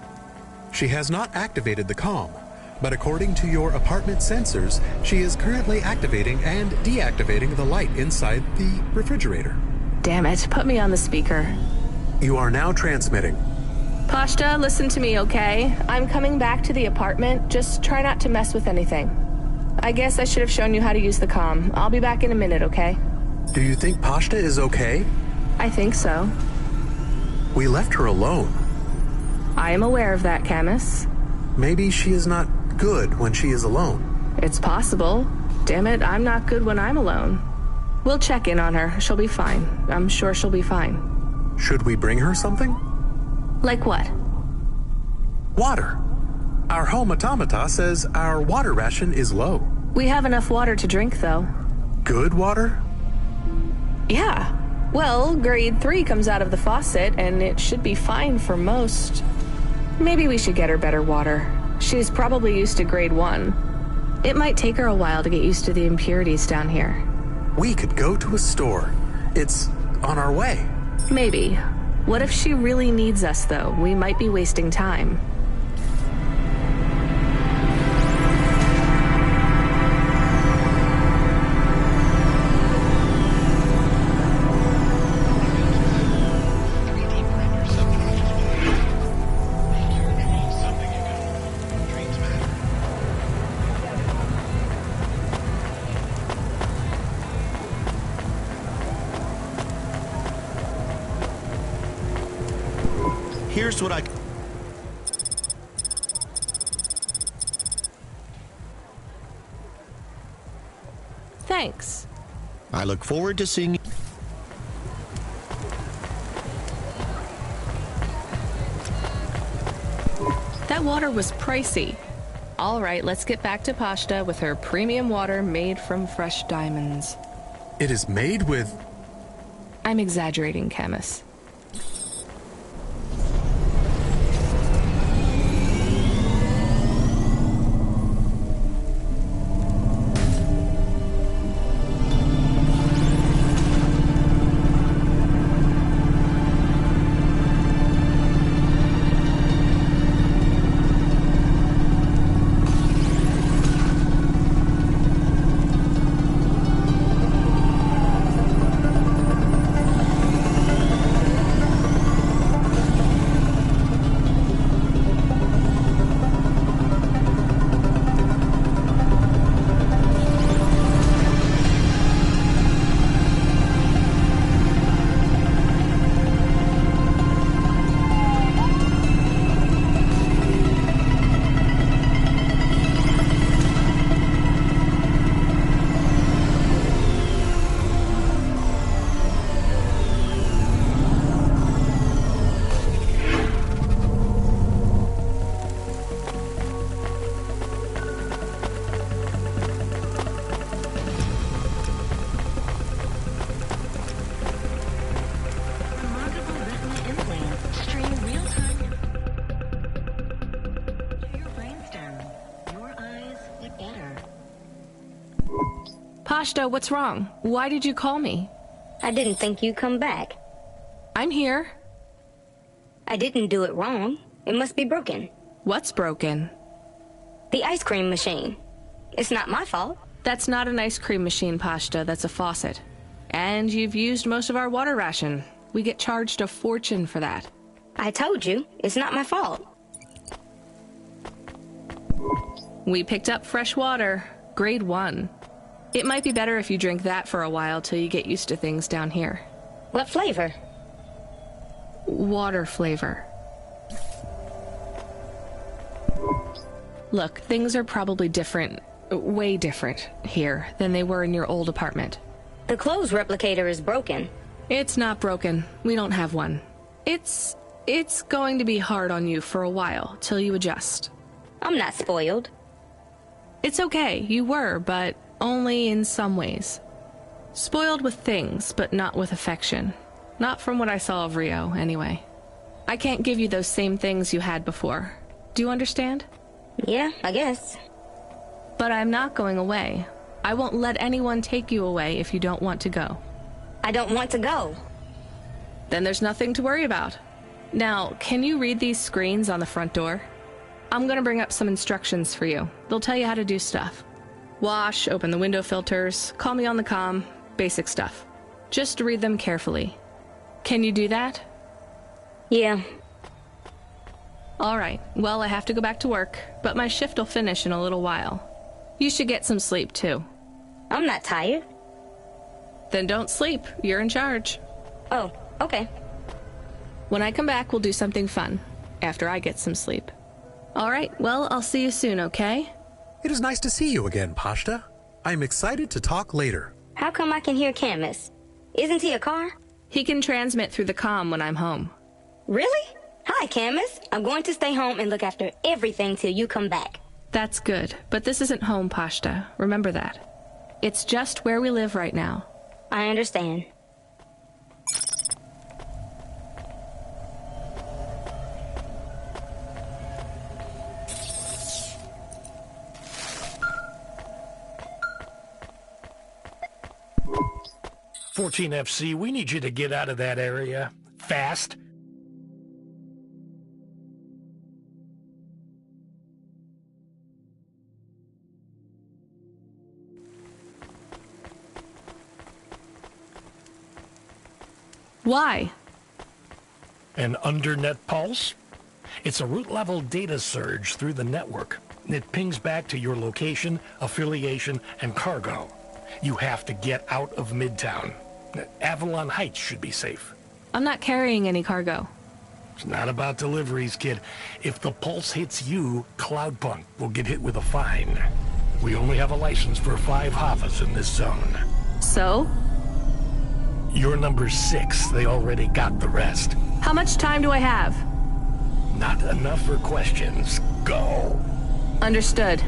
She has not activated the comm, but according to your apartment sensors, she is currently activating and deactivating the light inside the refrigerator. Damn it, put me on the speaker. You are now transmitting. Pashta, listen to me, okay? I'm coming back to the apartment. Just try not to mess with anything. I guess I should have shown you how to use the comm. I'll be back in a minute, okay? Do you think Pashta is okay? I think so. We left her alone. I am aware of that, Camus. Maybe she is not good when she is alone. It's possible. Damn it, I'm not good when I'm alone. We'll check in on her. She'll be fine. I'm sure she'll be fine. Should we bring her something? Like what? Water. Our home automata says our water ration is low. We have enough water to drink, though. Good water? Yeah. Well, grade 3 comes out of the faucet, and it should be fine for most. Maybe we should get her better water. She's probably used to grade 1. It might take her a while to get used to the impurities down here. We could go to a store. It's on our way. Maybe. What if she really needs us, though? We might be wasting time. Here's what I... Thanks. I look forward to seeing... That water was pricey. All right, let's get back to Pashta with her premium water made from fresh diamonds. It is made with... I'm exaggerating, Camus. Pashto, what's wrong? Why did you call me? I didn't think you'd come back. I'm here. I didn't do it wrong. It must be broken. What's broken? The ice cream machine. It's not my fault. That's not an ice cream machine, Pashto. That's a faucet. And you've used most of our water ration. We get charged a fortune for that. I told you, it's not my fault. We picked up fresh water, grade 1. It might be better if you drink that for a while till you get used to things down here. What flavor? Water flavor. Look, things are probably different, way different here than they were in your old apartment. The clothes replicator is broken. It's not broken. We don't have one. It's going to be hard on you for a while till you adjust. I'm not spoiled. It's okay, you were, but only in some ways. Spoiled with things, but not with affection. Not from what I saw of Rio, anyway. I can't give you those same things you had before. Do you understand? Yeah, I guess. But I'm not going away. I won't let anyone take you away if you don't want to go. I don't want to go. Then there's nothing to worry about. Now, can you read these screens on the front door? I'm gonna bring up some instructions for you. They'll tell you how to do stuff. Wash, open the window filters, call me on the comm, basic stuff. Just read them carefully. Can you do that? Yeah. All right, well, I have to go back to work, but my shift will finish in a little while. You should get some sleep, too. I'm not tired. Then don't sleep. You're in charge. Oh, okay. When I come back, we'll do something fun, after I get some sleep. All right, well, I'll see you soon, okay? It is nice to see you again, Pashta. I'm excited to talk later. How come I can hear Camus? Isn't he a car? He can transmit through the comm when I'm home. Really? Hi, Camus. I'm going to stay home and look after everything till you come back. That's good, but this isn't home, Pashta. Remember that. It's just where we live right now. I understand. FC, we need you to get out of that area. Fast. Why? An undernet pulse? It's a root-level data surge through the network. It pings back to your location, affiliation, and cargo. You have to get out of Midtown. Avalon Heights should be safe. I'm not carrying any cargo. It's not about deliveries, kid. If the pulse hits you, Cloudpunk will get hit with a fine. We only have a license for 5 Havas in this zone. So? You're number 6. They already got the rest. How much time do I have? Not enough for questions. Go. Understood.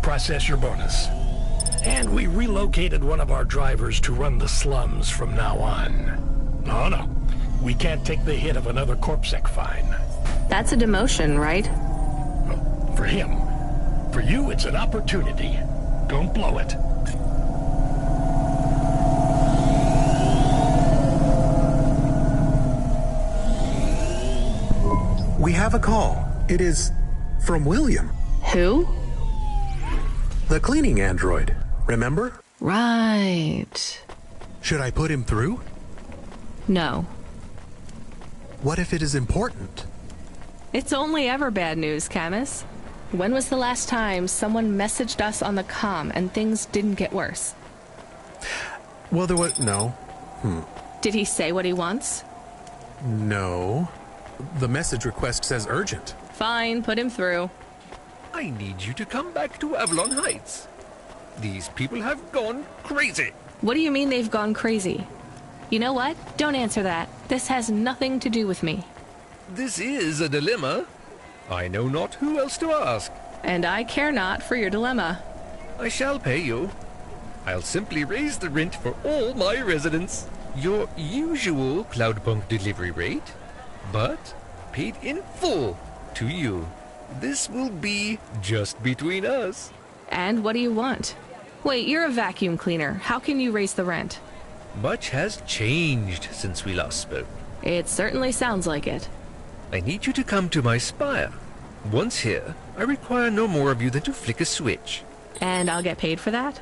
Process your bonus. And we relocated one of our drivers to run the slums from now on. No, we can't take the hit of another CorpSec fine. That's a demotion, right? Well, for him. For you, it's an opportunity. Don't blow it. We have a call. It is from William. Who? The cleaning android, remember? Right. Should I put him through? No. What if it is important? It's only ever bad news, Camus. When was the last time someone messaged us on the comm and things didn't get worse? Well, there was... No. Did he say what he wants? No. The message request says urgent. Fine, put him through. I need you to come back to Avalon Heights. These people have gone crazy. What do you mean they've gone crazy? You know what? Don't answer that. This has nothing to do with me. This is a dilemma. I know not who else to ask. And I care not for your dilemma. I shall pay you. I'll simply raise the rent for all my residents. Your usual Cloudpunk delivery rate, but paid in full to you. This will be just between us. And what do you want? Wait, you're a vacuum cleaner. How can you raise the rent? Much has changed since we last spoke. It certainly sounds like it. I need you to come to my spire. Once here, I require no more of you than to flick a switch. And I'll get paid for that?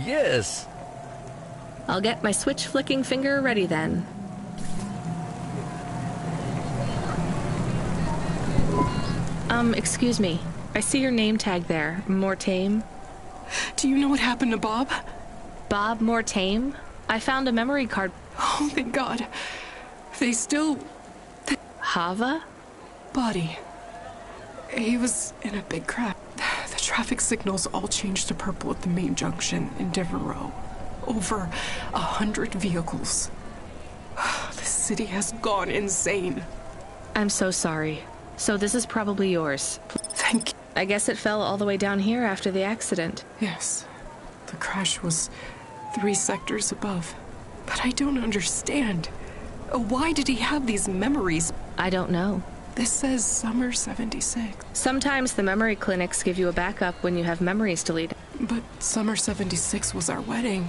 Yes. I'll get my switch-flicking finger ready then. Excuse me. I see your name tag there. Mortame. Do you know what happened to Bob? Bob Mortame? I found a memory card. Oh, thank God. They still... Hava? Body. He was in a big crash. The traffic signals all changed to purple at the main junction in Devereaux. Over 100 vehicles. The city has gone insane. I'm so sorry. So this is probably yours. Thank you. I guess it fell all the way down here after the accident. Yes. The crash was 3 sectors above. But I don't understand. Why did he have these memories? I don't know. This says summer 76. Sometimes the memory clinics give you a backup when you have memories deleted. But summer 76 was our wedding.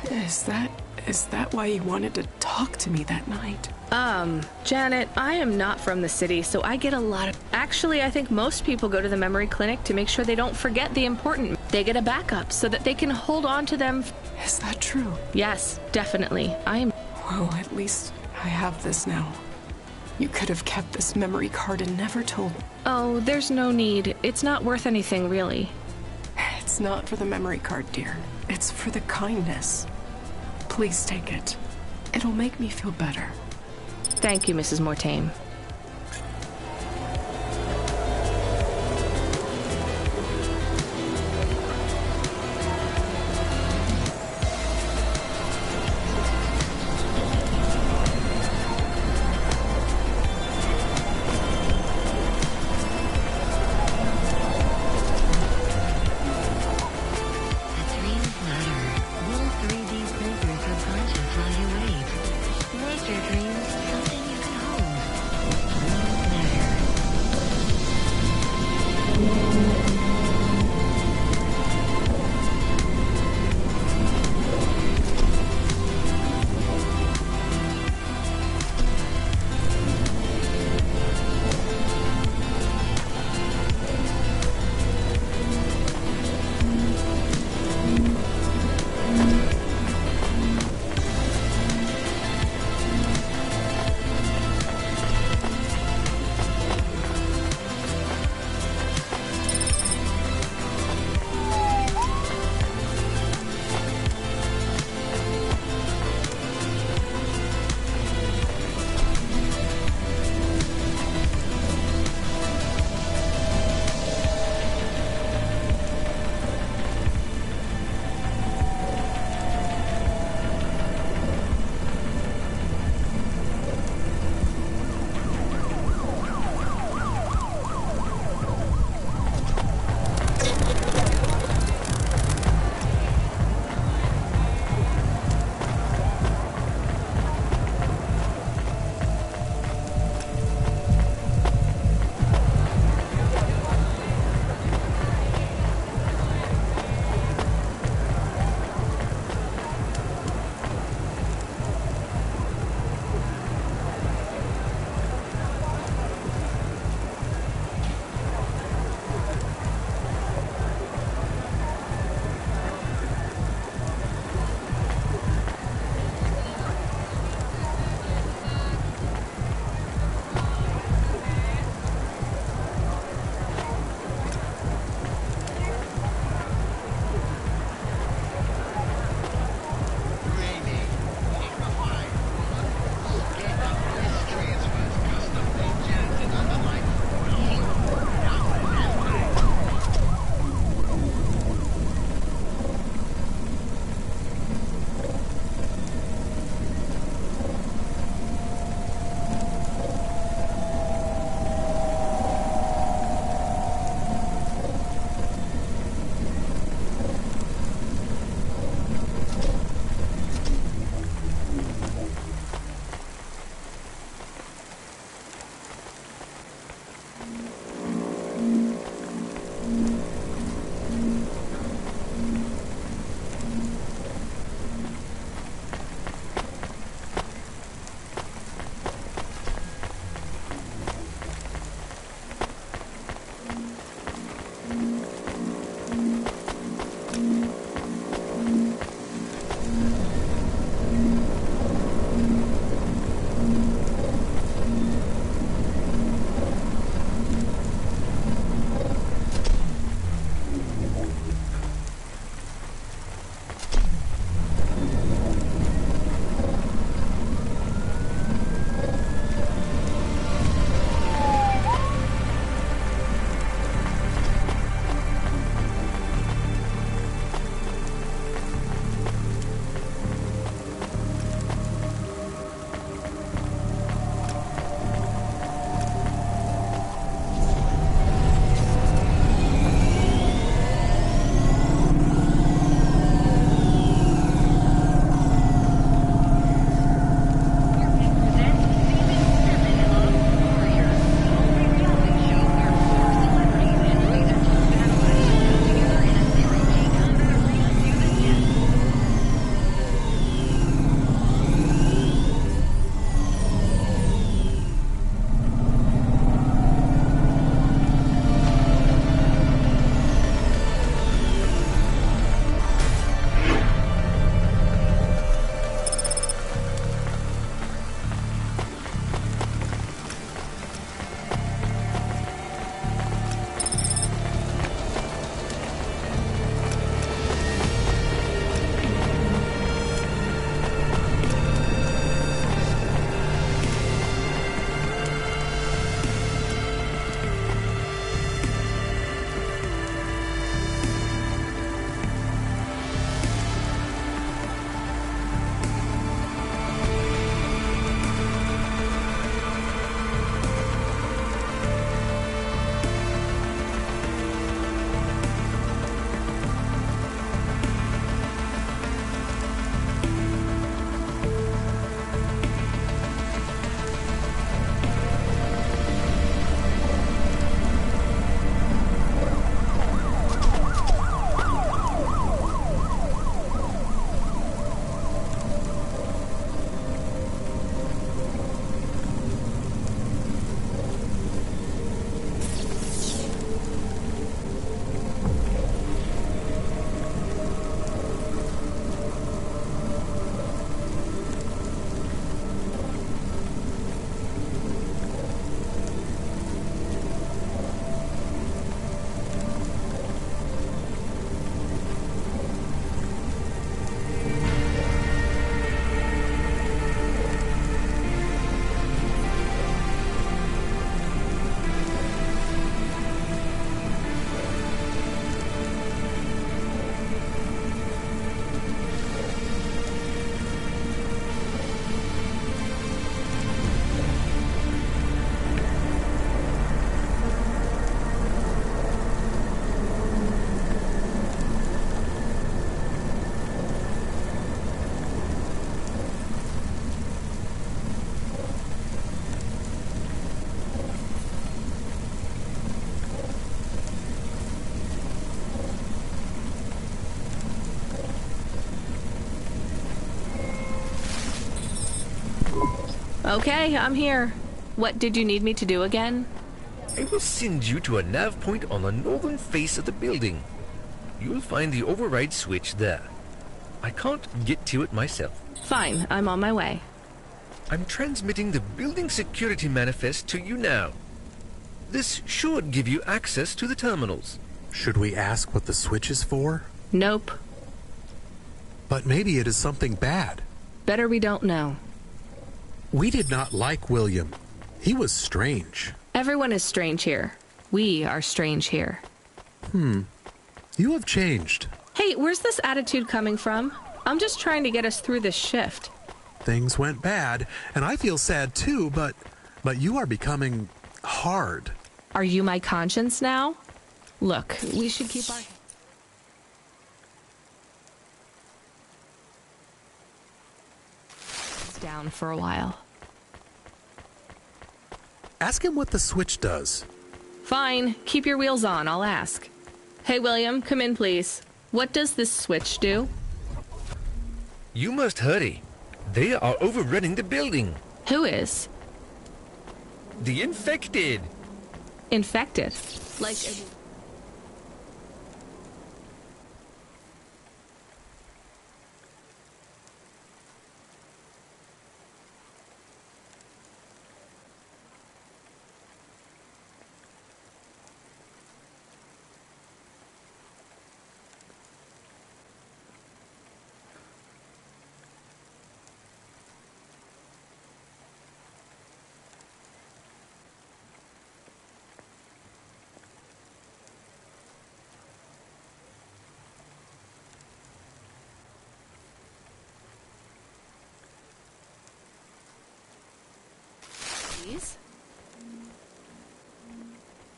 Is that why he wanted to talk to me that night? Janet, I am not from the city, so I get a lot of... Actually, I think most people go to the memory clinic to make sure they don't forget the important. They get a backup so that they can hold on to them. Is that true? Yes, definitely. I am... Well, at least I have this now. You could have kept this memory card and never told me. Oh, there's no need. It's not worth anything, really. It's not for the memory card, dear. It's for the kindness. Please take it. It'll make me feel better. Thank you, Mrs. Mortame. Okay, I'm here. What did you need me to do again? I will send you to a nav point on the northern face of the building. You'll find the override switch there. I can't get to it myself. Fine, I'm on my way. I'm transmitting the building security manifest to you now. This should give you access to the terminals. Should we ask what the switch is for? Nope. But maybe it is something bad. Better we don't know. We did not like William. He was strange. Everyone is strange here. We are strange here. You have changed. Hey, where's this attitude coming from? I'm just trying to get us through this shift. Things went bad, and I feel sad too, but you are becoming hard. Are you my conscience now? Look, we should keep our... down for a while. Ask him what the switch does. Fine, keep your wheels on, I'll ask. Hey, William, come in, please. What does this switch do? You must hurry. They are overrunning the building. Who is? The infected. Infected? Like...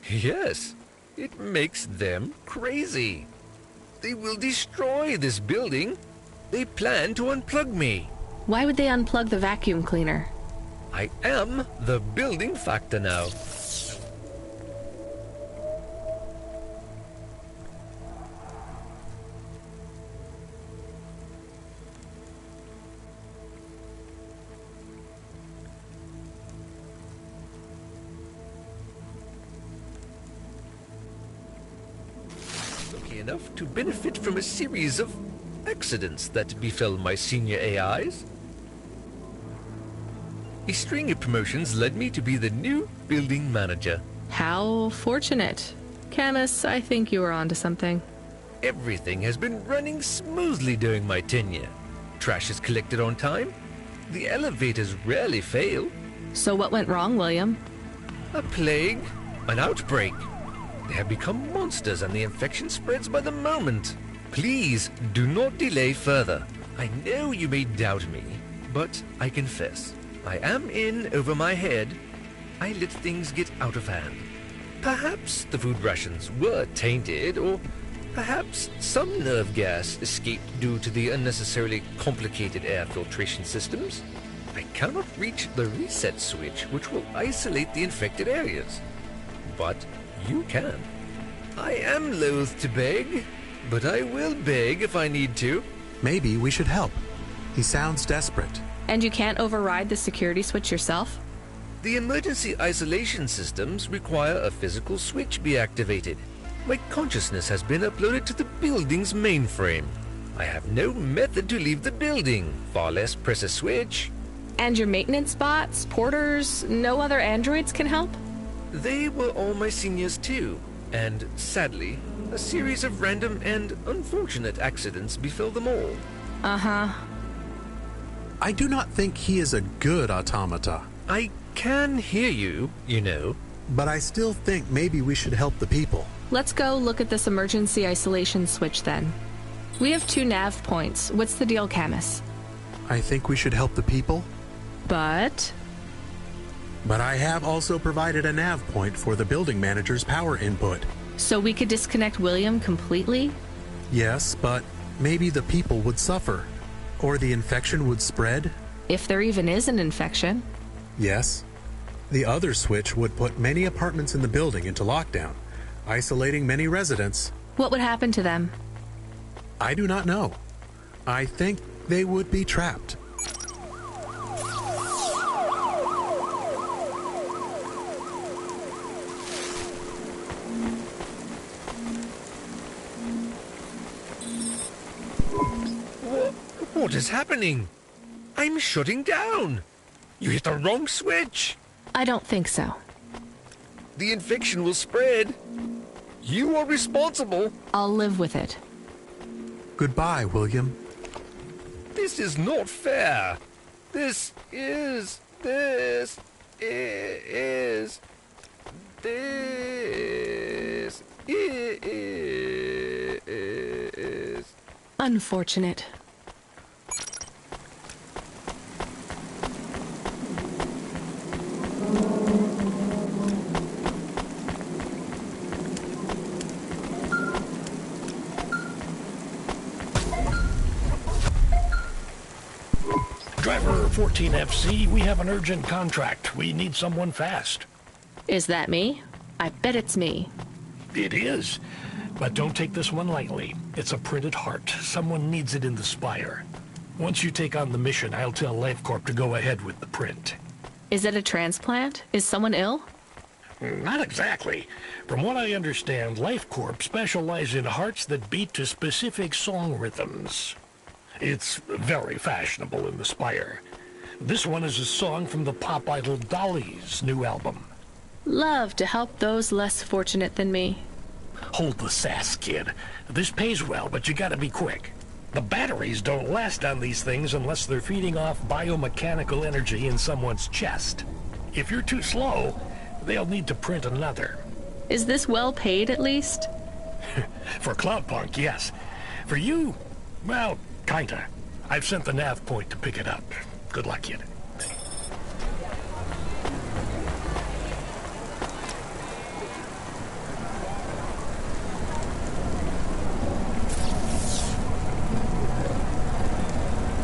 Yes, it makes them crazy. They will destroy this building. They plan to unplug me. Why would they unplug the vacuum cleaner? I am the building factor now. Enough to benefit from a series of accidents that befell my senior AIs. A string of promotions led me to be the new building manager. How fortunate. Camus, I think you were onto something. Everything has been running smoothly during my tenure. Trash is collected on time. The elevators rarely fail. So what went wrong, William? A plague, an outbreak. They have become monsters and the infection spreads by the moment. Please do not delay further. I know you may doubt me, but I confess, I am in over my head. I let things get out of hand. Perhaps the food rations were tainted, or perhaps some nerve gas escaped due to the unnecessarily complicated air filtration systems. I cannot reach the reset switch, which will isolate the infected areas. But you can. I am loath to beg, but I will beg if I need to. Maybe we should help. He sounds desperate. And you can't override the security switch yourself? The emergency isolation systems require a physical switch be activated. My consciousness has been uploaded to the building's mainframe. I have no method to leave the building, far less press a switch. And your maintenance bots, porters, no other androids can help? They were all my seniors too, and sadly, a series of random and unfortunate accidents befell them all. Uh-huh. I do not think he is a good automata. I can hear you, you know. But I still think maybe we should help the people. Let's go look at this emergency isolation switch then. We have 2 nav points. What's the deal, Camus? I think we should help the people. But I have also provided a nav point for the building manager's power input. So we could disconnect William completely? Yes, but maybe the people would suffer. Or the infection would spread. If there even is an infection. Yes. The other switch would put many apartments in the building into lockdown, isolating many residents. What would happen to them? I do not know. I think they would be trapped. What is happening? I'm shutting down. You hit the wrong switch. I don't think so. The infection will spread. You are responsible. I'll live with it. Goodbye, William. This is not fair. This is unfortunate. Driver 14FC, we have an urgent contract. We need someone fast. Is that me? I bet it's me. It is. But don't take this one lightly. It's a printed heart. Someone needs it in the spire. Once you take on the mission, I'll tell LifeCorp to go ahead with the print. Is it a transplant? Is someone ill? Not exactly. From what I understand, LifeCorp specialize in hearts that beat to specific song rhythms. It's very fashionable in the Spire. This one is a song from the pop idol Dolly's new album. Love to help those less fortunate than me. Hold the sass, kid. This pays well, but you gotta be quick. The batteries don't last on these things unless they're feeding off biomechanical energy in someone's chest. If you're too slow, they'll need to print another. Is this well paid, at least? For Cloudpunk, yes. For you, well, kinda. I've sent the nav point to pick it up. Good luck, kid.